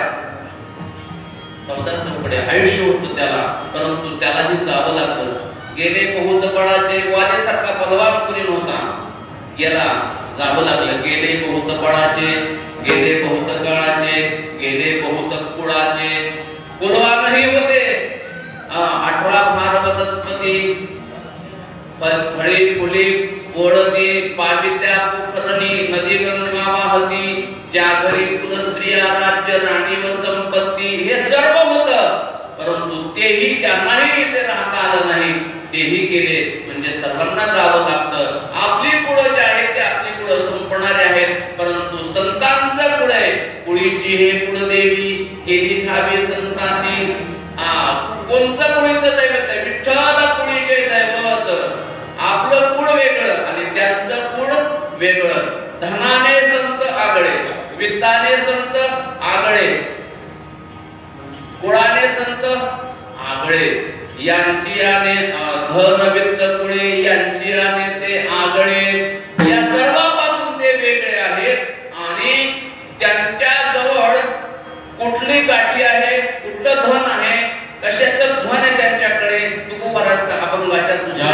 आयुष्य होतं त्याला, परंतु त्यालाही जावं लागलं. गेले बहुत बळाचे, वालेसारखा बलवान कुणी नव्हता. गेला जावं लागलं. गेले बहुत बळाचे, गेले बहुत काळाचे, गेले बहुत कुळाचे, कुलवा नाही होते 18 फार वनस्पती, फळे फुले ओळती, पावित्या पोखरणी, नदी गंगा वाहती, ज्या घरी कुलस्त्रिया राज्य राणी व संपत्ती, हे सर्व होतं. परंतु तेही त्यांनाही इथे राहता आलं नाही. तेही गेले. म्हणजे सर्वांना जावं लागतं. आपली कुळं जी आहेत ते आपली कुळं संपणारे आहेत. परंतु संतांचं कुळ आहे. कुळीची हे कुळदेवी केली ठावी संतांनी. कोणतं कुळीचं दैवत आहे? विठ्ठल कुळीचे दैवत. आपलं कुळ वेगळं आणि त्यांचं कुळ वेगळं. धनाने संत आगळे, वित्ताने संत आगळे, कुळाने संत आगळे. यांची याने धन वित्त कुळे, यांची याने ते आगळे. या सर्वांपासून ते वेगळे आहेत आणि त्यांच्या जवळ कुठली गाठी आहे, कुठलं धन आहे, कशाचं धन आहे त्यांच्याकडे. तुकोबाराज अभंगाच्या तुझ्या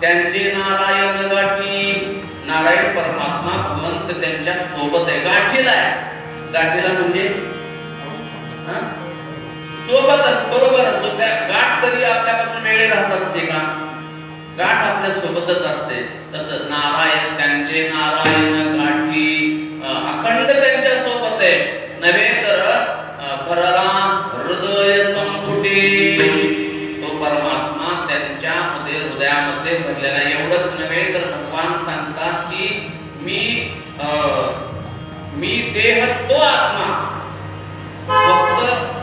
त्यांचे नारायण गाठी. नारायण परमात्मा भगवंत त्यांच्या सोबत आहे, गाठीला आहे. गाठीला म्हणजे सोबतच, बरोबरच. गाठ कधी आपल्यापासून वेगळे राहत असते का? गाठ आपल्या सोबतच असते. तसं नारायण, त्यांचे नारायण गाठी अखंड त्यांच्या सोबत आहे. नव्हे तर भरला हृदय संपुटी, तो परमात्मा त्यांच्यामध्ये हृदयामध्ये भरलेला. एवढंच नव्हे तर भगवान सांगतात की मी देह तो आत्मा.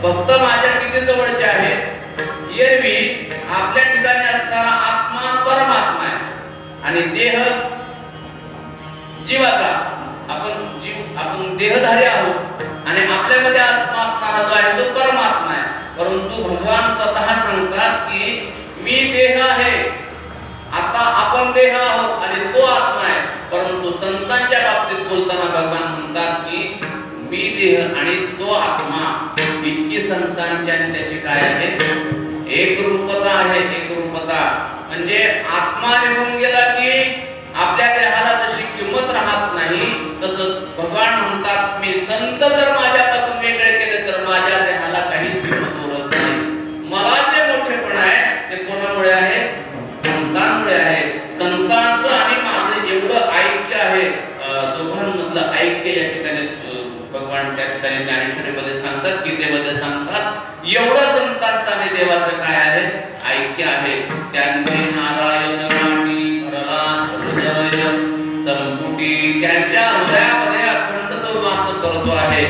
भक्त माझ्या किती जवळचे आहेत. एरवी आपल्या ठिकाणी असणारा आत्मा परमात्मा आहे आणि देह जीवाचा. आपण देहधारी आहोत आणि आपल्यामध्ये आत्मा असणारा जो आहे तो परमात्मा आहे. परंतु भगवान स्वतः सांगतात की मी देह आहे. आता आपण देह आहोत आणि तो आत्मा आहे. परंतु संतांच्या बाबतीत बोलताना भगवान म्हणतात की मी देह आणि तो आत्मा. इतकी संतांची आणि त्याची काय आहे? एक रूपता आहे. एक रूपता म्हणजे आत्मा निघून गेला की आपल्या देहाला जशी किंमत राहत नाही, तसंच भगवान म्हणतात मी संत जर माझ्यापासून वेगळे केले तर माझ्या देहाला काहीच किंमत उरत नाही. मला जे मोठेपण आहे ते कोणामुळे आहे? संतांमुळे आहे. संतांचं आणि माझं एवढं ऐक्य आहे, दोघांमधलं ऐक्य या ठिकाणी भगवान त्या ठिकाणी ज्ञानेश्वरीमध्ये सांगतात, गीतेमध्ये सांगतात. एवढं संतांचं आणि देवाचं काय आहे? ऐक्य आहे. त्यांचे नारायण गाठी भरला हृदय संपुटी. त्यांच्या हृदयामध्ये अखंड तो वास करतो आहे.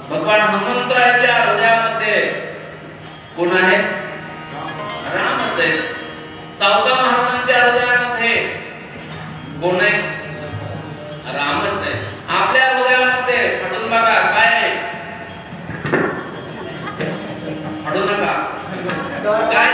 भगवान हनुमंतरायाच्या हृदयामध्ये कोण आहे? रामच आहे. सावता महाराजांच्या हृदयामध्ये कोण आहे? रामच आहे. आपल्या हृदयामध्ये पडून बघा काय आहे? पडू नका काय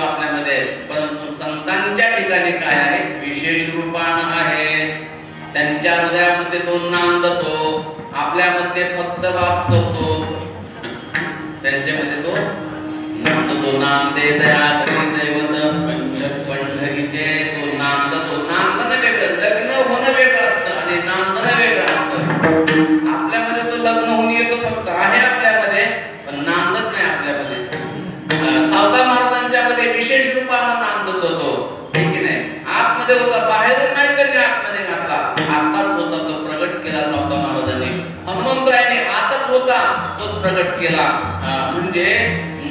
आपल्यामध्ये. परंतु संतांच्या ठिकाणी काय आहे? विशेष रूपान आहे. त्यांच्या हृदयामध्ये तो नांदतो, आपल्यामध्ये फक्त वास करतो. त्यांच्यामध्ये तो नांदतो. नांदे दया दैवत पंढरीचे तो नांदतो. नांदणं वेगळं, लग्न होणं वेगळं असतं आणि नांदणं वेगळं असतं. आपल्यामध्ये तो लग्न होऊन येतो, फक्त आहे आपल्यामध्ये, पण नांदत नाही आपल्यामध्ये. सावता महाराजांच्या मध्ये विशेष रूपाने नांदत होतो, ठीक नाही? आतमध्ये होता, बाहेरून नाही त्यांनी आतमध्ये घातला. आताच होता तो प्रगट केला सावता महाराजांनी. हनुमंतरायाने आताच होता तोच प्रगट केला. म्हणजे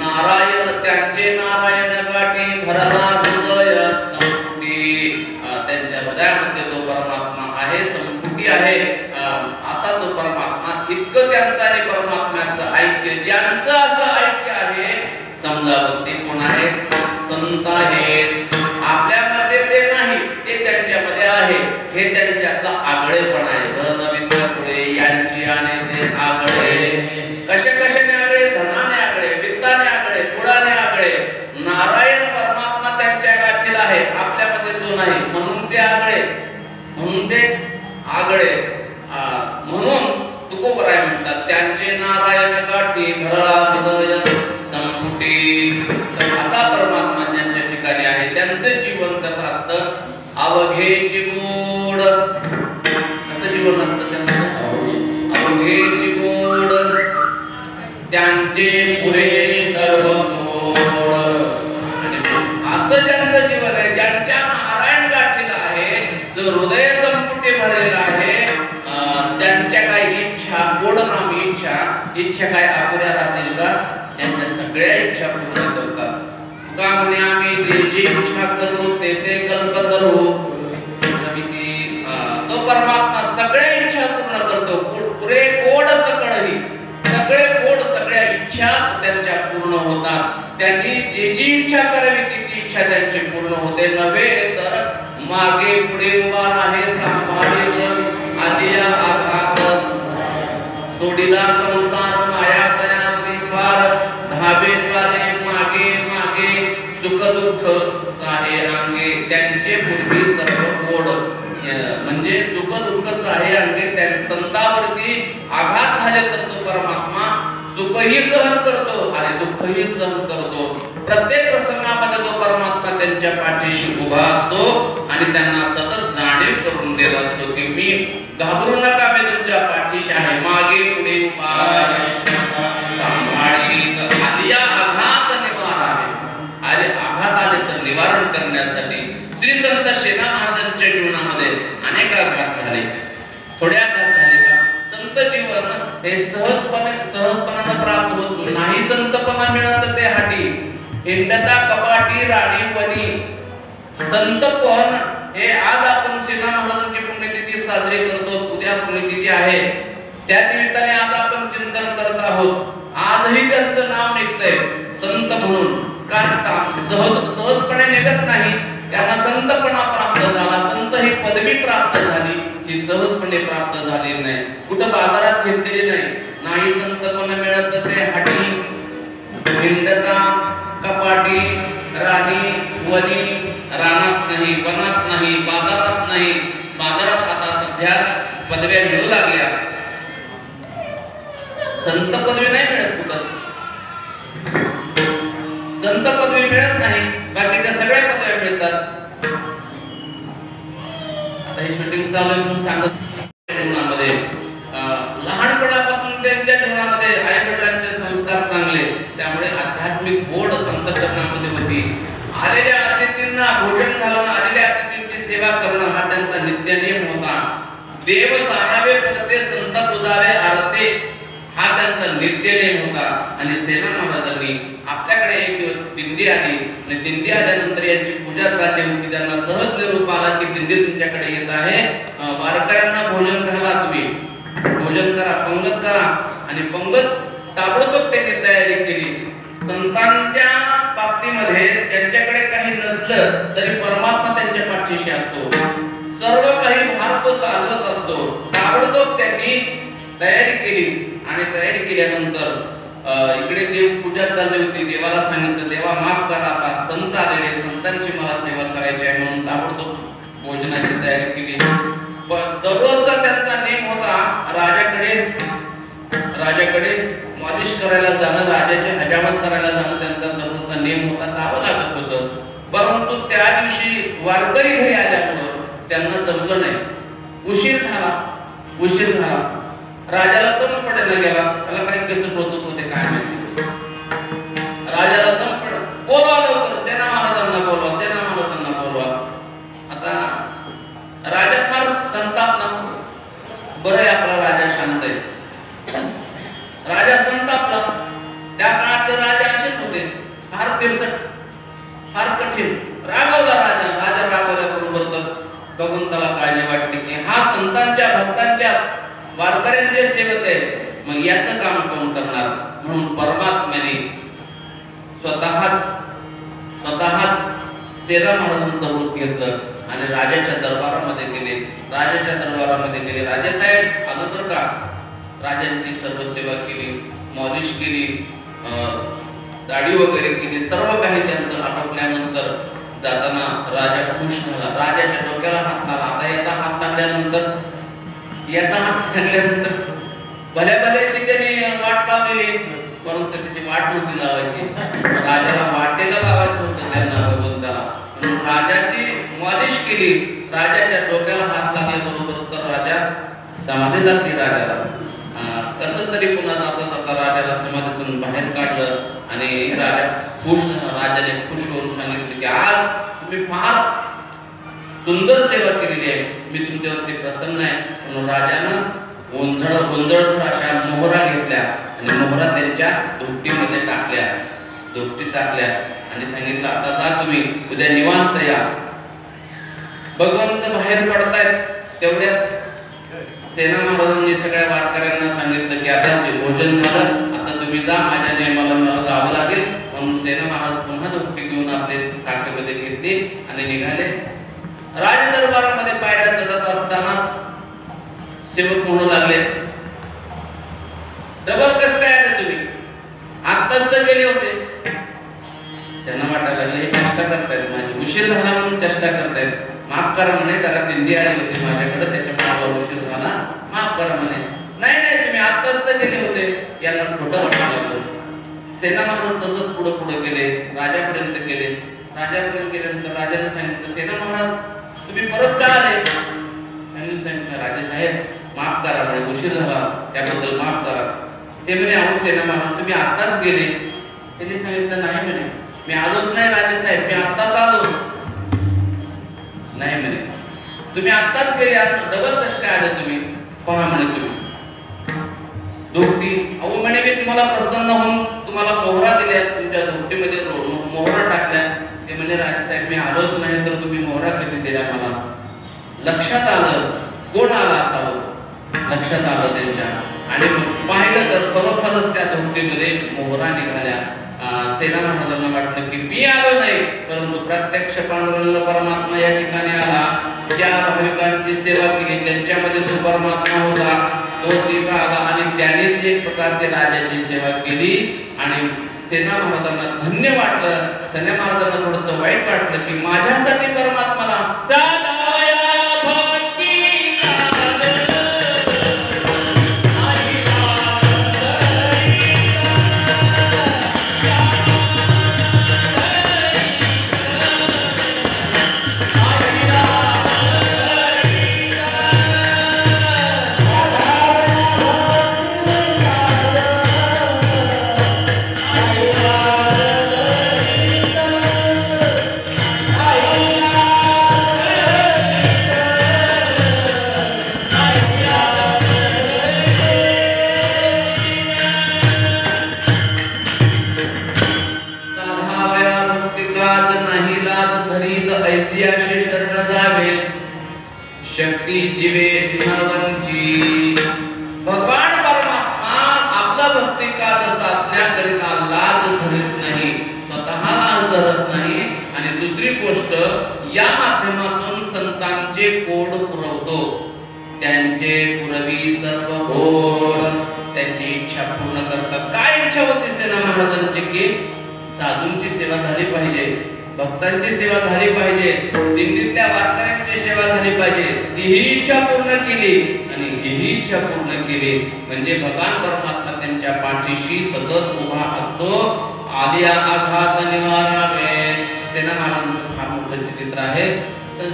नारायण, त्यांचे नारायण गाठी भरला हृदय संपुटी. त्यांच्या हृदयामध्ये तो परमात्मा आहे, संपुटी आहे. असा तो परमात्मा. इतकं त्यांचं आणि परमात्म्याचं ऐक्य, ज्यांचं असं ऐक्य आहे, समजा ते कोण आहेत? संत आहेत. आपल्यामध्ये ते नाही, ते त्यांच्यामध्ये आहे. हे त्यांच्यातलं आगळेपण आहे. धन विद्या पुढे यांची आणि ते आगळे. कशाने आगळे? धनाने आगळे, वित्ताने आगळे, कुळाने आगळे. नारायण परमात्मा त्यांच्या गाठीला आहे, आपल्यामध्ये तो नाही, म्हणून ते आगळे, म्हणून ते आगळे. म्हणून तुकोबराय म्हणतात त्यांचे नारायण गाठी भरला हृदय संपुटी. असा परमात्मा ज्यांच्या ठिकाणी आहे, त्यांचं जीवन कसं असतं? अवघेची गोड. कसं जीवन असतं त्यांचं? अवघेची गोड. त्यांचे पुरे सर्व गोड. असं ज्यांचं जीवन आहे, ज्यांच्या नारायण गाठीला आहे, जो हृदय संपुटी भरलेला आहे, त्यांच्या काही इच्छा, गोड नाम इच्छा काय अपुऱ्या राहतील का? त्यांच्या सगळ्या इच्छा पूर्ण करतात. तुका म्हणे आम्ही जे इच्छा करू ते कल्प करू. तो परमात्मा सगळ्या इच्छा पूर्ण करतो. पुरे गोड सकळही, सगळे गोड, सगळ्या इच्छा त्यांच्या पूर्ण होतात. त्यांनी जी जी इच्छा करावी ती इच्छा त्यांची पूर्ण होते. नव्हे तर मागे पुढे उभा आहे सांभाळीत आदिया आघात सोडिला संसार माया दया विपार धाबे चाले मागे मागे सुख दुःख साहे अंगे त्यांचे पूर्वी सर्व गोड म्हणजे सुख दुःख साहे अंगे त्या संतावरती आघात झाले तर तो परमात्मा सुखही सहन करतो आणि दुःखही सहन करतो. प्रत्येक प्रसंगामध्ये तो परमात्मा त्यांच्या पाठीशी उभा असतो आणि त्यांना सतत जाणीव करून देत असतो की मी घाबरू नका, मी तुमच्या पाठीशी आहे, मागे पुढे उभा सांभाळीत आदिया आघात निवारावे. आणि आघात आले तर निवारण करण्यासाठी श्री संत शेना महाराजांच्या जीवनामध्ये अनेक आघात झाले. थोड्या आघात झाले का? संत जीवन हे सहजपणानं प्राप्त होत नाही. संतपणा मिळत ते हाटी हिंडता कपाटी राणी वनी. संतपण हे आज आपण शेना महाराजांची पुण्यतिथी साजरी करतो. उद्या पुण्यतिथी आहे, त्या निमित्ताने आज आपण चिंतन करत आहोत. आजही त्यांचं नाव निघतंय संत म्हणून. काय सहजपणे निघत नाही, त्यांना संतपणा प्राप्त झाला. संत ही पदवी प्राप्त झाली, ही सहजपणे प्राप्त झालेली नाही, कुठं बाजारात घेतलेली नाही. संतपणा मिळत ते हाटी हिंडता कपाटी राणी वनी. रानात नाही, वनात नाही, बाजारात नाही. बाजारात आता सध्या पदव्या मिळू लागल्या, संत पदवी नाही मिळत कुठं. संत पदवी मिळत नाही, बाकीच्या सगळ्या पदव्या मिळतात. आता हे शूटिंग चालू आहे म्हणून सांगत जीवनामध्ये लहानपणापासून त्यांच्या जीवनामध्ये आईवडिलांचे संस्कार चांगले, त्यामुळे आध्यात्मिक गोड अंतःकरणामध्ये होती. आलेल्या अतिथींना भोजन घालून आलेल्या अतिथींची सेवा करणं हा त्यांचा नित्य नियम होता. देव सारावे परते संत पुजावे आरते हा त्यांचा नित्य नियम होता. आणि सेना महाराजांनी आपल्याकडे एक दिवस दिंडी आली आणि दिंडी आल्यानंतर यांची पूजा झाली होती. त्यांना सहज निरोप आला की दिंडी तुमच्याकडे येत आहे, वारकऱ्यांना भोजन घाला, तुम्ही भोजन करा, पंगत करा. आणि पंगत ताबडतोब त्यांनी तयारी केली. संतांच्या बाबतीमध्ये त्यांच्याकडे काही नसलं तरी परमात्मा त्यांच्या पाठीशी असतो. सर्व काही भार तो चालवत असतो. ताबडतोब त्यांनी तयारी केली आणि तयारी केल्यानंतर इकडे देव पूजा चालली होती. देवाला सांगितलं, देवा माफ करा, आता संत आलेले, संतांची मला सेवा करायची आहे म्हणून ताबडतोब भोजनाची तयारी केली. पण दररोजचा त्यांचा नियम होता राजाकडे मालिश करायला जाणं, राजाची हजामत करायला जाणं त्यांचा दररोजचा नियम होता, जावं लागत होतं. परंतु त्या दिवशी वारकरी घरी आल्यामुळं त्यांना जमलं नाही. उशीर झाला. राजाला दम पडायला गेला. त्याला काही कसं टोचत होते काय माहिती. राजाला दम पड, बोलवा लवकर, सेना महाराजांना बोलवा. आता राजा फार संतापला. बरं आहे आपला राजा शांत आहे. राजा संतापला. त्या काळात राजा असेच होते, फार तिरसट, फार कठीण. रागवला राजा रागवल्याबरोबर तर भगवंताला काळजी वाटते की हा संतांच्या भक्तांच्या वारकऱ्यांचे सेवक आहे, मग याचं काम कोण करणार. म्हणून परमात्म्याने स्वतःच सेना महाराजांचं रूप घेतलं आणि राजाच्या दरबारामध्ये गेले. राजासाहेब आलं तर का, राजांची सर्व सेवा केली, मॉलिश केली, दाढी वगैरे केली. सर्व काही त्यांचं आटोपल्यानंतर जाताना राजा खुश झाला. राजाच्या डोक्याला हात लागला. आता याचा हात टाकल्यानंतर भल्याची त्यांनी वाट लावलेली, परंतु त्याची वाट नव्हती लावायची. राजाला वाटेला लावायचं होतं त्यांना भगवंताला. म्हणून राजाची मॉलिश केली. राजाच्या डोक्याला हात लागल्याबरोबर तर राजा समाधी लागली. राजाला कसं तरी पुन्हा जाता राजाला समाधीतून बाहेर काढलं आणि राजा खुश झाला. राजाने खुश होऊन सांगितलं की आज तुम्ही फार सुंदर सेवा केलेली आहे, मी तुमच्यावरती प्रसन्न आहे. म्हणून राजानं गोंधळ अशा मोहरा घेतल्या आणि मोहरा त्यांच्या धोपटीमध्ये टाकल्या आणि सांगितलं आता जा तुम्ही, उद्या निवांत या. भगवंत बाहेर पडतायत तेवढ्याच सेना महाराजांनी सगळ्या वारकऱ्यांना सांगितलं की आता जे भोजन झालं, आता तुम्ही जा, माझ्या नियमाला मला जावं लागेल. राज दरबारामध्ये पायऱ्या चढत असतानाच सेवक म्हणू लागले, डबल कसं काय आले तुम्ही? आत्ताच तर गेले होते. त्यांना वाटायला लागले हे चेष्टा करतायत, माझी उशीर झाला म्हणून चेष्टा करतायत. माफ करा म्हणे, जरा दिंडी आली होती माझ्याकडे, त्याच्यामुळे उशीर झाला, माफ करा म्हणे. नाही नाही, तुम्ही आत्ताच तर गेले होते. यांना खोटं वाटायला लागलं. सेना महाराज तसंच पुढे पुढे गेले, राजापर्यंत गेले. राजापर्यंत गेल्यानंतर राजाने सांगितलं, सेना महाराज तुम्ही परत का आले? त्यांनी सांगितलं, राजेसाहेब माफ करा म्हणे, उशीर झाला त्याबद्दल माफ करा. ते म्हणे, अहो सेना महाराज तुम्ही आत्ताच गेले. त्यांनी सांगितलं, नाही म्हणे, मी आलोच नाही राजेसाहेब, मी आत्ताच आलो. नाही म्हणे, तुम्ही आत्ताच गेले, आता डबल कसे काय आले तुम्ही? पहा म्हणे तुम्ही धोती. अहो म्हणे, मी तुम्हाला प्रसन्न होऊन तुम्हाला मोहरा दिल्या, तुमच्या धोतीमध्ये मोहरा टाकल्या. ते म्हणे, राजेसाहेब मी आलोच नाही तर तुम्ही मोहरा कधी दिल्या मला? लक्षात आलं कोण आला असावं, लक्षात आलं त्यांच्या, आणि पाहिलं तर खरोखरच त्या धोतीमध्ये मोहरा निघाल्या. सेना महाराजांना वाटलं की मी आलो नाही, परंतु प्रत्यक्ष पांडुरंग परमात्मा या ठिकाणी आला. ज्या भाविकांची सेवा केली त्यांच्यामध्ये तो परमात्मा होता, तो तिथं आला आणि त्यानेच एक प्रकारची राजाची सेवा केली. आणि सेना महाराजांना धन्य वाटलं. सेना महाराजांना थोडंसं वाईट वाटलं की माझ्यासाठी परमात्माला साधाया भक्ती शक्ती जीवे नवंची. भगवान परमात्मा आपला भक्ती काल साधण्याकरिता लाज धरत नाही, स्वतःला लाज धरत नाही. आणि दुसरी गोष्ट, या माध्यमातून संतांचे कोड पुरवतो. त्यांचे पुरवी सर्व गोड, त्यांची इच्छा पूर्ण करतात. काय इच्छा होती सेना महाराजांची की साधूंची सेवा झाली पाहिजे, भक्तांची सेवा झाली पाहिजे, दिंडीतल्या वारकऱ्यांची सेवा झाली पाहिजे. ही इच्छा पूर्ण केली आणि ही इच्छा पूर्ण केली म्हणजे भगवान परमात्मा त्यांच्या पाठीशी सतत उभा असतो. आलिया आघात निवारावे. सेना महाराजांचं फार मोठं चरित्र आहे.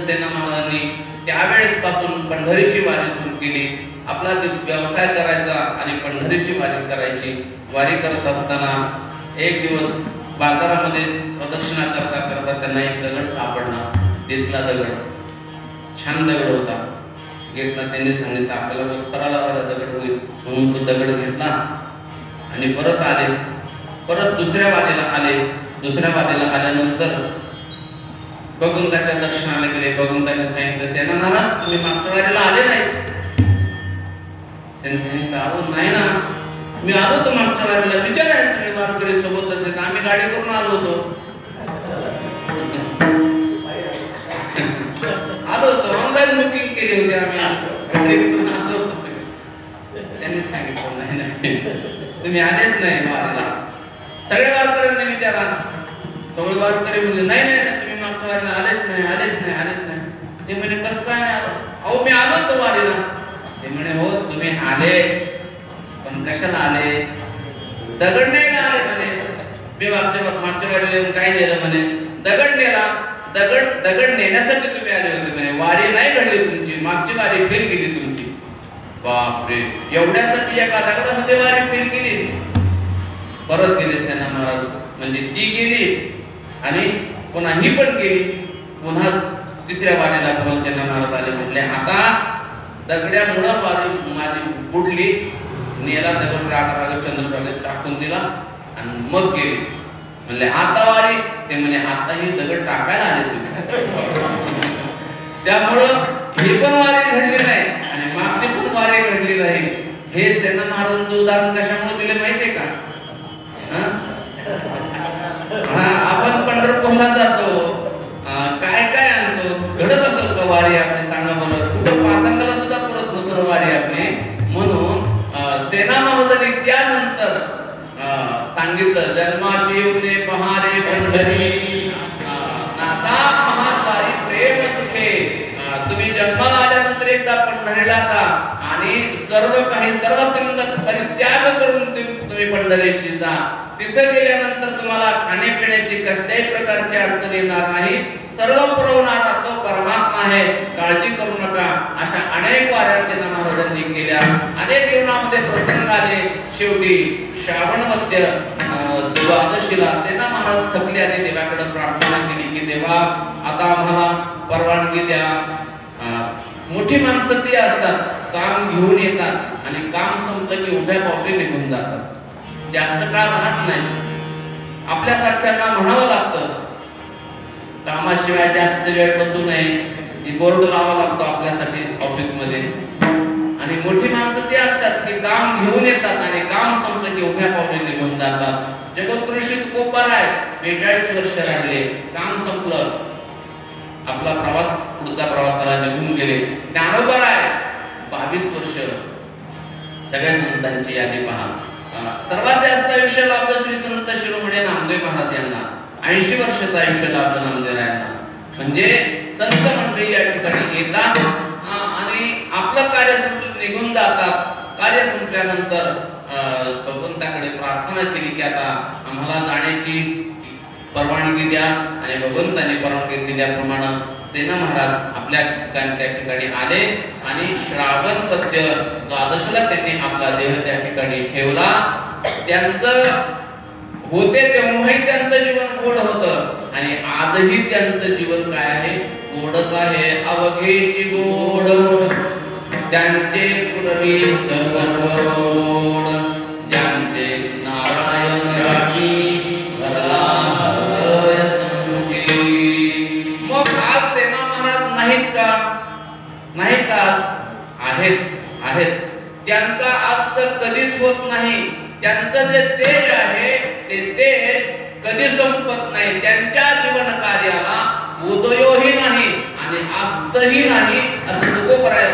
सेना महाराजांनी त्यावेळेस पासून पंढरीची वारी सुरू केली. आपला व्यवसाय करायचा आणि पंढरीची वारी करायची. वारी करत असताना एक दिवस बाजारामध्ये प्रदक्षिणा करता करता त्यांना एक दगड सापडला. दिसला दगड, छान दगड होता. घेतला. त्यांनी सांगितलं आपल्याला वस्त्राला दगड होईल म्हणून तो दगड घेतला आणि परत आले. परत दुसऱ्या वारीला आले. दुसऱ्या वारीला आल्यानंतर भगवंताच्या दर्शनाला गेले. भगवंताने सांगितलं, सेना महाराज तुम्ही मागच्या वारीला आले नाही? सांगितलं, नाही ना, मी आलो होतो मागच्या वारीला. विचारायला सगळे वारकरी सोबतच, आम्ही गाडी करून आलो होतो. आलो होतो, ऑनलाईन बुकिंग केली होती आम्ही, आलो होतो. त्यांनी सांगितलं, नाही नाही तुम्ही आलेच नाही वारीला. सगळ्या वारकऱ्यांना विचारा. सगळे वारकरी म्हणजे नाही नाही तुम्ही मागच्या वारीला आलेच नाही, आलेच नाही, आलेच नाही. ते म्हणे कसं काय नाही आलो? अहो मी आलो होतो वारीला. ते म्हणे हो तुम्ही आले, पण कशाला आले? दगड नाही आले म्हणे. मी मागच्या वारीला येऊन काय नेलं म्हणे? दगड नेला. दगड नेण्यासाठी तुम्ही आले होते म्हणे. वारी नाही घडली तुमची, मागची वारी फेल गेली तुमची. बापरे, एवढ्यासाठी एका दगडासाठी वारी फेल केली? परत गेले सेना महाराज. म्हणजे ती गेली आणि पुन्हा ही पण गेली. पुन्हा तिसऱ्या वारीला पुन्हा सेना महाराज आले. म्हटले आता दगड्यामुळं वारी माझी बुडली. नेला दगड राग चंद्रप्रभेत टाकून दिला आणि मग गेली. म्हणले आता वारी? ते म्हणे आता ही दगड टाकायला आले तुम्ही. त्यामुळं ही पण वारी घडली नाही आणि मागची पण वारी घडली नाही. हे सेना महाराजांचं उदाहरण कशामुळे दिले माहितीये का? आपण पंढरपूरला जातो, काय काय आणतो, घडत असेल का पंढरीशी जा. तिथं गेल्यानंतर तुम्हाला खाण्यापिण्याची कसल्याही प्रकारची अडचण येणार नाही. सर्व पुरवणारा तो परमात्मा आहे, काळजी करू नका. अशा अनेक वाऱ्या सेना महाराजांनी केल्या. अनेक जीवनामध्ये प्रसंग आले. शेवटी श्रावण मध्य द्वादशीला सेना महाराज थकले आणि देवाकडे प्रार्थना केली की देवा आता आम्हाला परवानगी द्या. मोठी माणसं ती असतात, काम घेऊन येतात आणि काम संपलं की उभ्या पावली निघून जातात, जास्त काळ राहत नाही. आपल्यासारख्यांना म्हणावं लागतं कामाशिवाय जास्त वेळ बसू नये, ती बोर्ड लावावा लागतो आपल्यासाठी ऑफिस मध्ये. आणि मोठी माणसं ती असतात की काम घेऊन येतात आणि काम संपलं की उभ्या पावली निघून जातात. जगदगुरुशीत कोपर आहे, 42 वर्ष राहिले, काम संपलं, आपला प्रवास पुढचा प्रवासाला निघून गेले. ज्ञानोबर आहे, 22 वर्ष. सगळ्या संतांची यादी पहा. सर्वात जास्त आयुष्य लाभलं श्री संत शिरोमणी नामदेव महाराज यांना, 80 वर्षाचं आयुष्य लाभलं नामदेवरायांना. म्हणजे संत मंडळी या ठिकाणी येतात आणि आपलं कार्य संपलं निघून जातात. कार्य संपल्यानंतर भगवंताकडे प्रार्थना केली की आता आम्हाला जाण्याची परवानगी द्या. आणि भगवंताने परवानगी दिल्याप्रमाणे सेना महाराज आपल्या ठिकाणी त्या ठिकाणी आले आणि श्रावण पद्य द्वादशीला त्यांनी आपला देह त्या ठिकाणी ठेवला. त्यांचं होते तेव्हाही त्यांचं जीवन गोड होतं आणि आजही त्यांचं जीवन काय आहे, गोडच आहे. अवघेची गोड त्यांचे पूर्वी सर्वगोड, ज्यांचे नारायण राखी भरला हृदय समुखी. मग आज सेना महाराज नाहीत का? नाही का? आहेत. त्यांचा अस्त कधीच होत नाही. त्यांचं जे तेज आहे ते तेज कधी संपत नाही. त्यांच्या जीवन कार्याला उदयोही नाही आणि अस्तही नाही असं तुकोबराय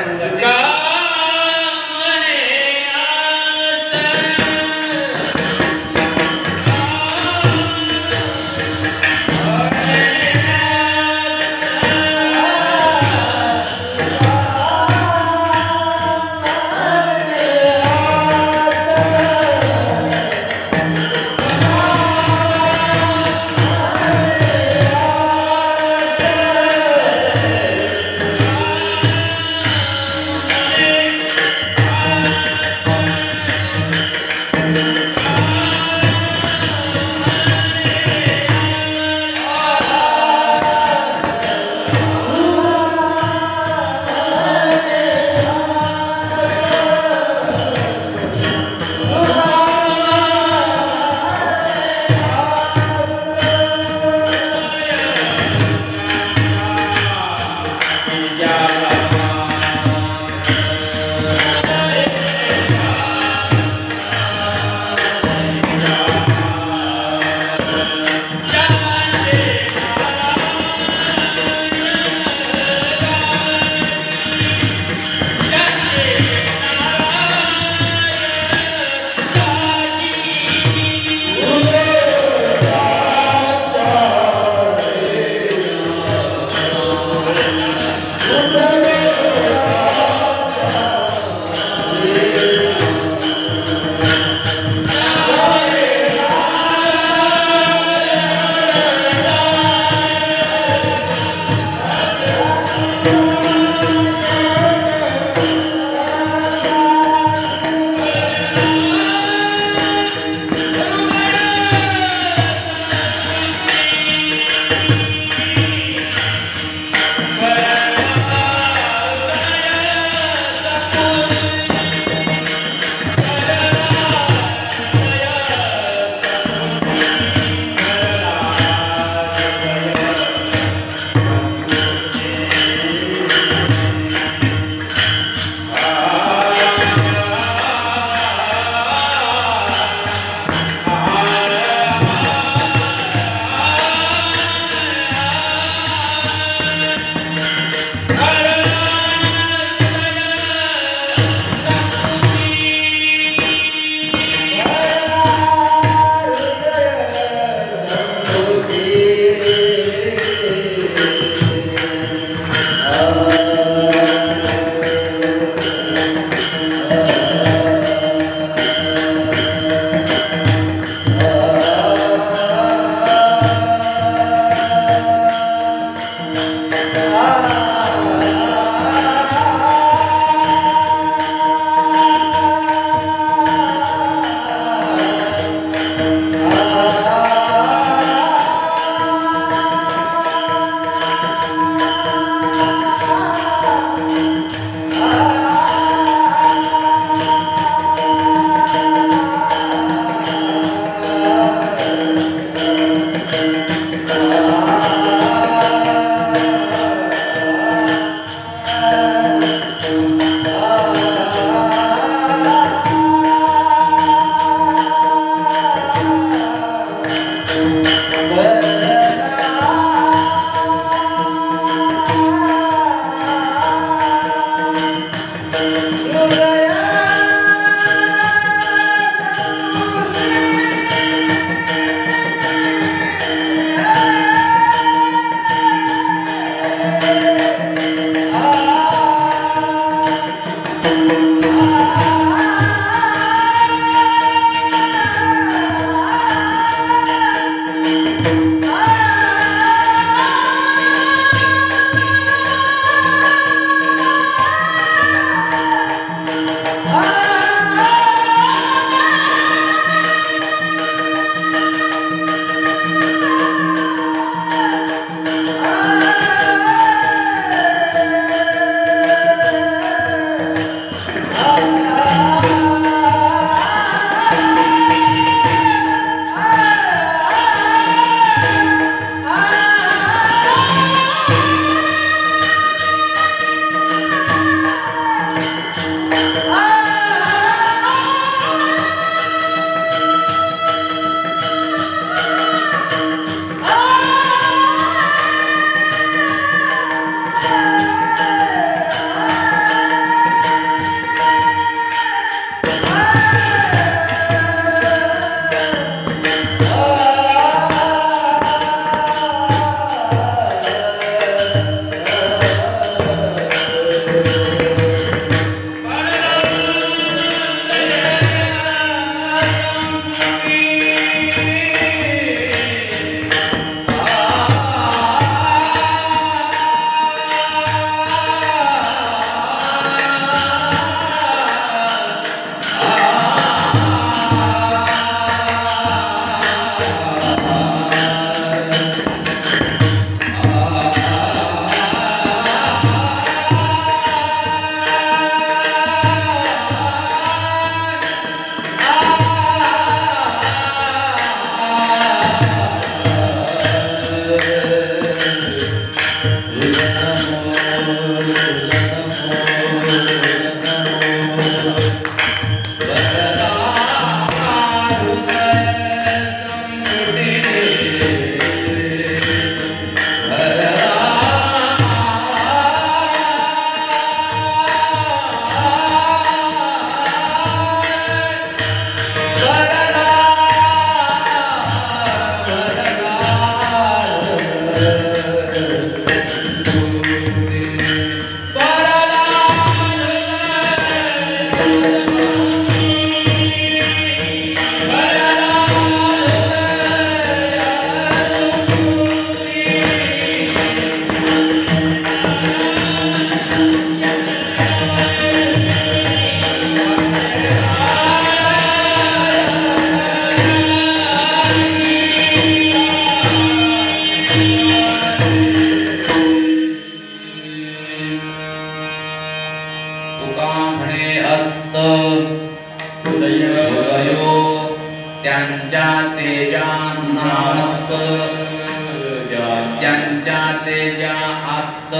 त्यांच्या तेजा आस्त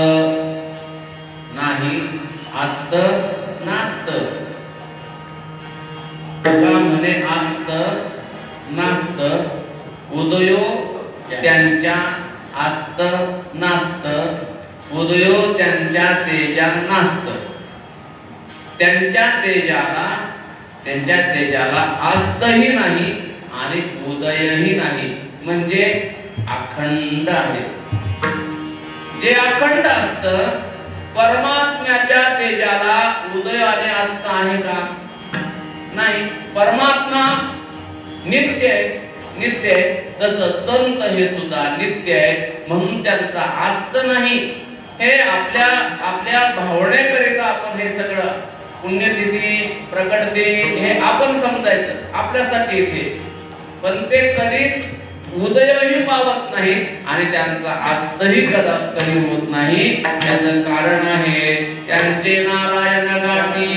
नाही आस्त नास्त तुका म्हणे आस्त नास्त उदयो त्यांच्या आस्त नास्त उदयो त्यांच्या तेजा नास्त त्यांच्या तेजाला आस्तही नाही आणि उदयही नाही म्हणजे अखंड आहे. जे अखंड असतं परमात्म्याच्या तेजाला उदय आणि आस्त आहे का? नाही. परमात्मा नित्य आहे तसं संत हे सुद्धा नित्य आहे म्हणून त्यांचा आस्त नाही. हे आपल्या भावनेकरिता आपण हे सगळं पुण्यतिथी प्रकट दिन हे आपण समजायचं आपल्यासाठी इथे, पण ते कधीच उदयही पावत नाही आणि त्यांचा आस्तही कधी होत नाही. त्याचं कारण आहे त्यांचे नारायण गाठी,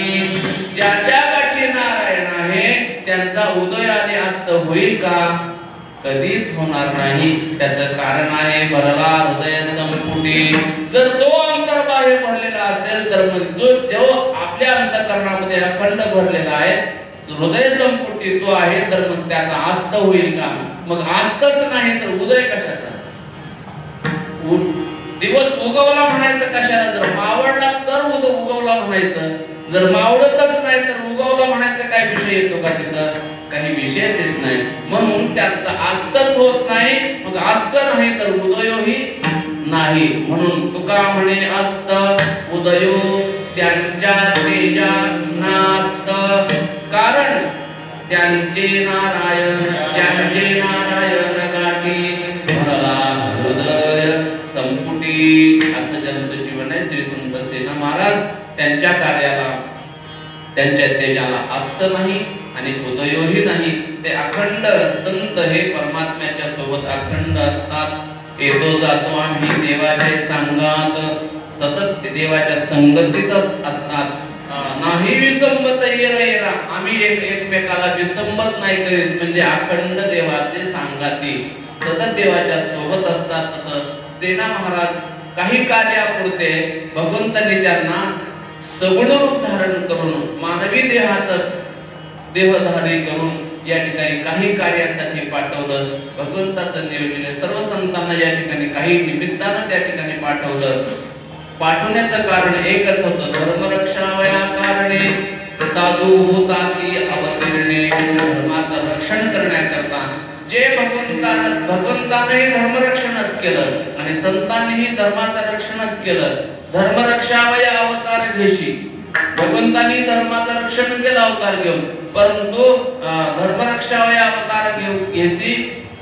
ज्याच्या गाठी नारायण आहे त्यांचा उदय आणि आस्त होईल का? कधीच होणार नाही. त्याचं कारण आहे भरला हृदय संपुटी. जर तो अंतर्बाह्य भरलेला असेल तर मग जो आपल्या अंतःकरणामध्ये अखंड भरलेला आहे हृदय संपुटी तो आहे तर मग त्याचा आस्त होईल का? मग आस्तच नाही तर उदय कशाचा? दिवस उगवला म्हणायचं कशाला? जर मावळला तर उगवला म्हणायचं, जर मावळतच नाही तर उगवला म्हणायचं काय विषय येतो का? तिथं काही विषयच येत नाही. म्हणून त्याचा आस्तच होत नाही. मग आस्त नाही तर उदयही नाही. म्हणून तुका म्हणे आस्त उदयो त्यांच्या तेजा नास्त. कारण त्यांचे नारायण गाठी भरला हृदय संपुटी. असं ज्यांचं जीवन आहे श्री संत सेना महाराज त्यांच्या कार्याला त्यांच्या तेजाला आस्त नाही आणि उदयोही नाही. ते अखंड संत हे परमात्म्याच्या सोबत अखंड असतात. येतो जातो आम्ही देवाच्या सांगात सतत देवाच्या संगतीत असतात. नाही विसंबत येरा आम्ही एकमेकाला विसंबत नाही करीत म्हणजे अखंड देवाचे सांगाती सतत देवाच्या सोबत असतात. तसं सेना महाराज काही कार्यापुरते भगवंतांनी त्यांना सगुण रूप धारण करून मानवी देहधारी करून या ठिकाणी काही कार्यासाठी पाठवलं. भगवंताचं नियोजन सर्व संतांना या ठिकाणी काही निमित्तानं त्या ठिकाणी पाठवलं. पाठवण्याचं कारण एकच होतं धर्मरक्षावया कारणे साधू भूताती अवतीर्णे. धर्माचं रक्षण करण्याकरता जे भगवंतानेही धर्मरक्षणच केलं आणि संतांनीही धर्माचं रक्षणच केलं. धर्मरक्षावया अवतार घेशी भगवंतांनी धर्माचं रक्षण केलं अवतार घेऊन, परंतु धर्मरक्षावया अवतार घेशी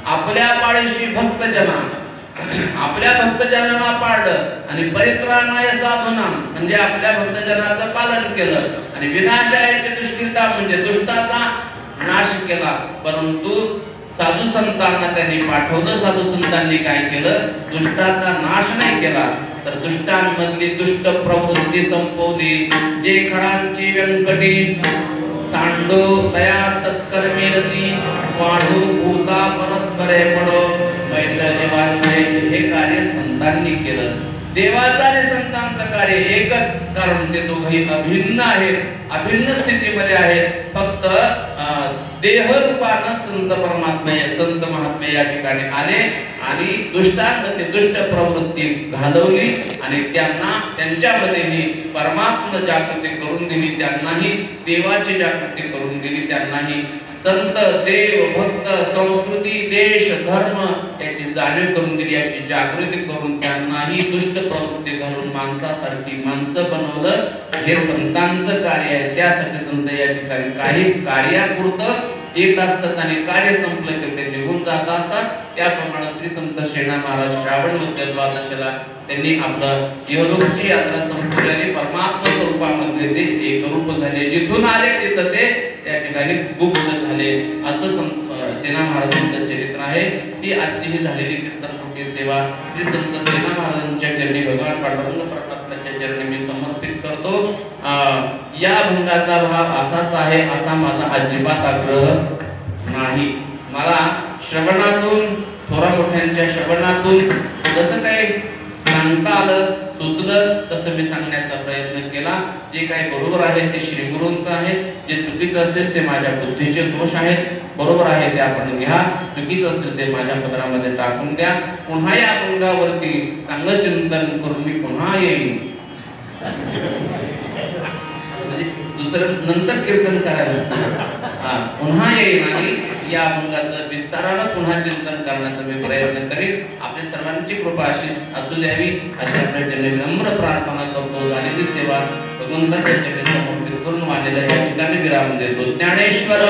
आपल्या पाळीशी भक्तजना आपल्या भक्तजनांना पाळलं आणि परित्राणाय साधूना म्हणजे आपल्या भक्तजनाचं पालन केलं आणि विनाशायाची दुष्कृता म्हणजे दुष्टाचा नाश केला. परंतु साधू संतांना त्यांनी पाठवलं. साधू संतांनी काय केलं? दुष्टाचा नाश नाही केला तर दुष्टांमधली दुष्ट प्रवृत्ती संपवली. जे खडांची व्यंकटी सांडो दया सत्कर्मी रती वाढू भूता परस्परे पडो हे कार्य संतांनी केलं. देवाचं आणि संतांचं कार्य एकच, कारण ते दोघे अभिन्न आहेत, अभिन्न स्थितीमध्ये आहेत. फक्त देहरूपानं संत परमात्मा संत महात्मा या ठिकाणी आले आणि दुष्टांमध्ये दुष्ट प्रवृत्ती घालवली आणि त्यांना त्यांच्यामध्येही परमात्मा जागृती करून दिली, त्यांनाही देवाची जागृती करून दिली, त्यांनाही संत देव भक्त संस्कृती देश धर्म याची जाणीव करून दिली, याची जागृती करून त्यांनाही दुष्ट प्रवृत्ती घालून माणसासारखी माणसं बनवलं. हे संतांचं कार्य आहे. त्यासाठी संत या ठिकाणी काही कार्यापुरतं येत असतात आणि कार्य संपलं की ते निघून जात असतात. त्याप्रमाणे श्री संत सेना महाराज श्रावण मध्ये द्वादशीला त्यांनी आपलं इहलोकची यात्रा संपवली आणि परमात्मा स्वरूपामध्ये ते एकरूप झाले. जिथून आले तिथं ते त्या ठिकाणी गुप्त झाले. असं सेना महाराजांचं चरित्र आहे. ही आजची ही झालेली कीर्तनरूपी सेवा श्री संत सेना महाराजांच्या चरणी भगवान पांडुरंग परमात्म्याच्या चरणी मी समर्पित करतो. या भंगाचा भाव असाच आहे असा माझा अजिबात आग्रह नाही. मला श्रवणातून थोरा मोठ्यांच्या श्रवणातून जसं काही सांगता आलं सुचलं तसं मी सांगण्याचा प्रयत्न केला. जे काही बरोबर आहे ते श्री गुरूंचं आहे, जे चुकीचं असेल ते माझ्या बुद्धीचे दोष आहेत. बरोबर आहे ते आपण घ्या, चुकीचं असेल ते माझ्या पदरामध्ये टाकून द्या. पुन्हा या अभंगावरती चांगलं चिंतन करून मी पुन्हा येईन. म्हणजे दुसरं नंतर कीर्तन करायला पुन्हा येईन आणि या अभंगाचं विस्तारानं पुन्हा चिंतन करण्याचा मी प्रयत्न करीन. आपल्या सर्वांची कृपा अशी असू द्यावी अशी आपल्या चरणी विनम्र प्रार्थना करतो. झालेली सेवा भगवंताच्या चरणी समर्पित करून मानलेल्या या ठिकाणी विराम देतो. Dnyaneshwar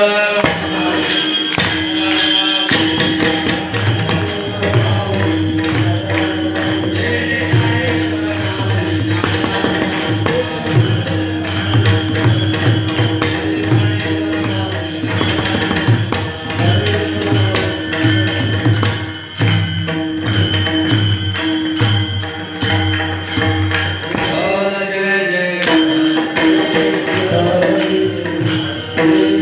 Thank you.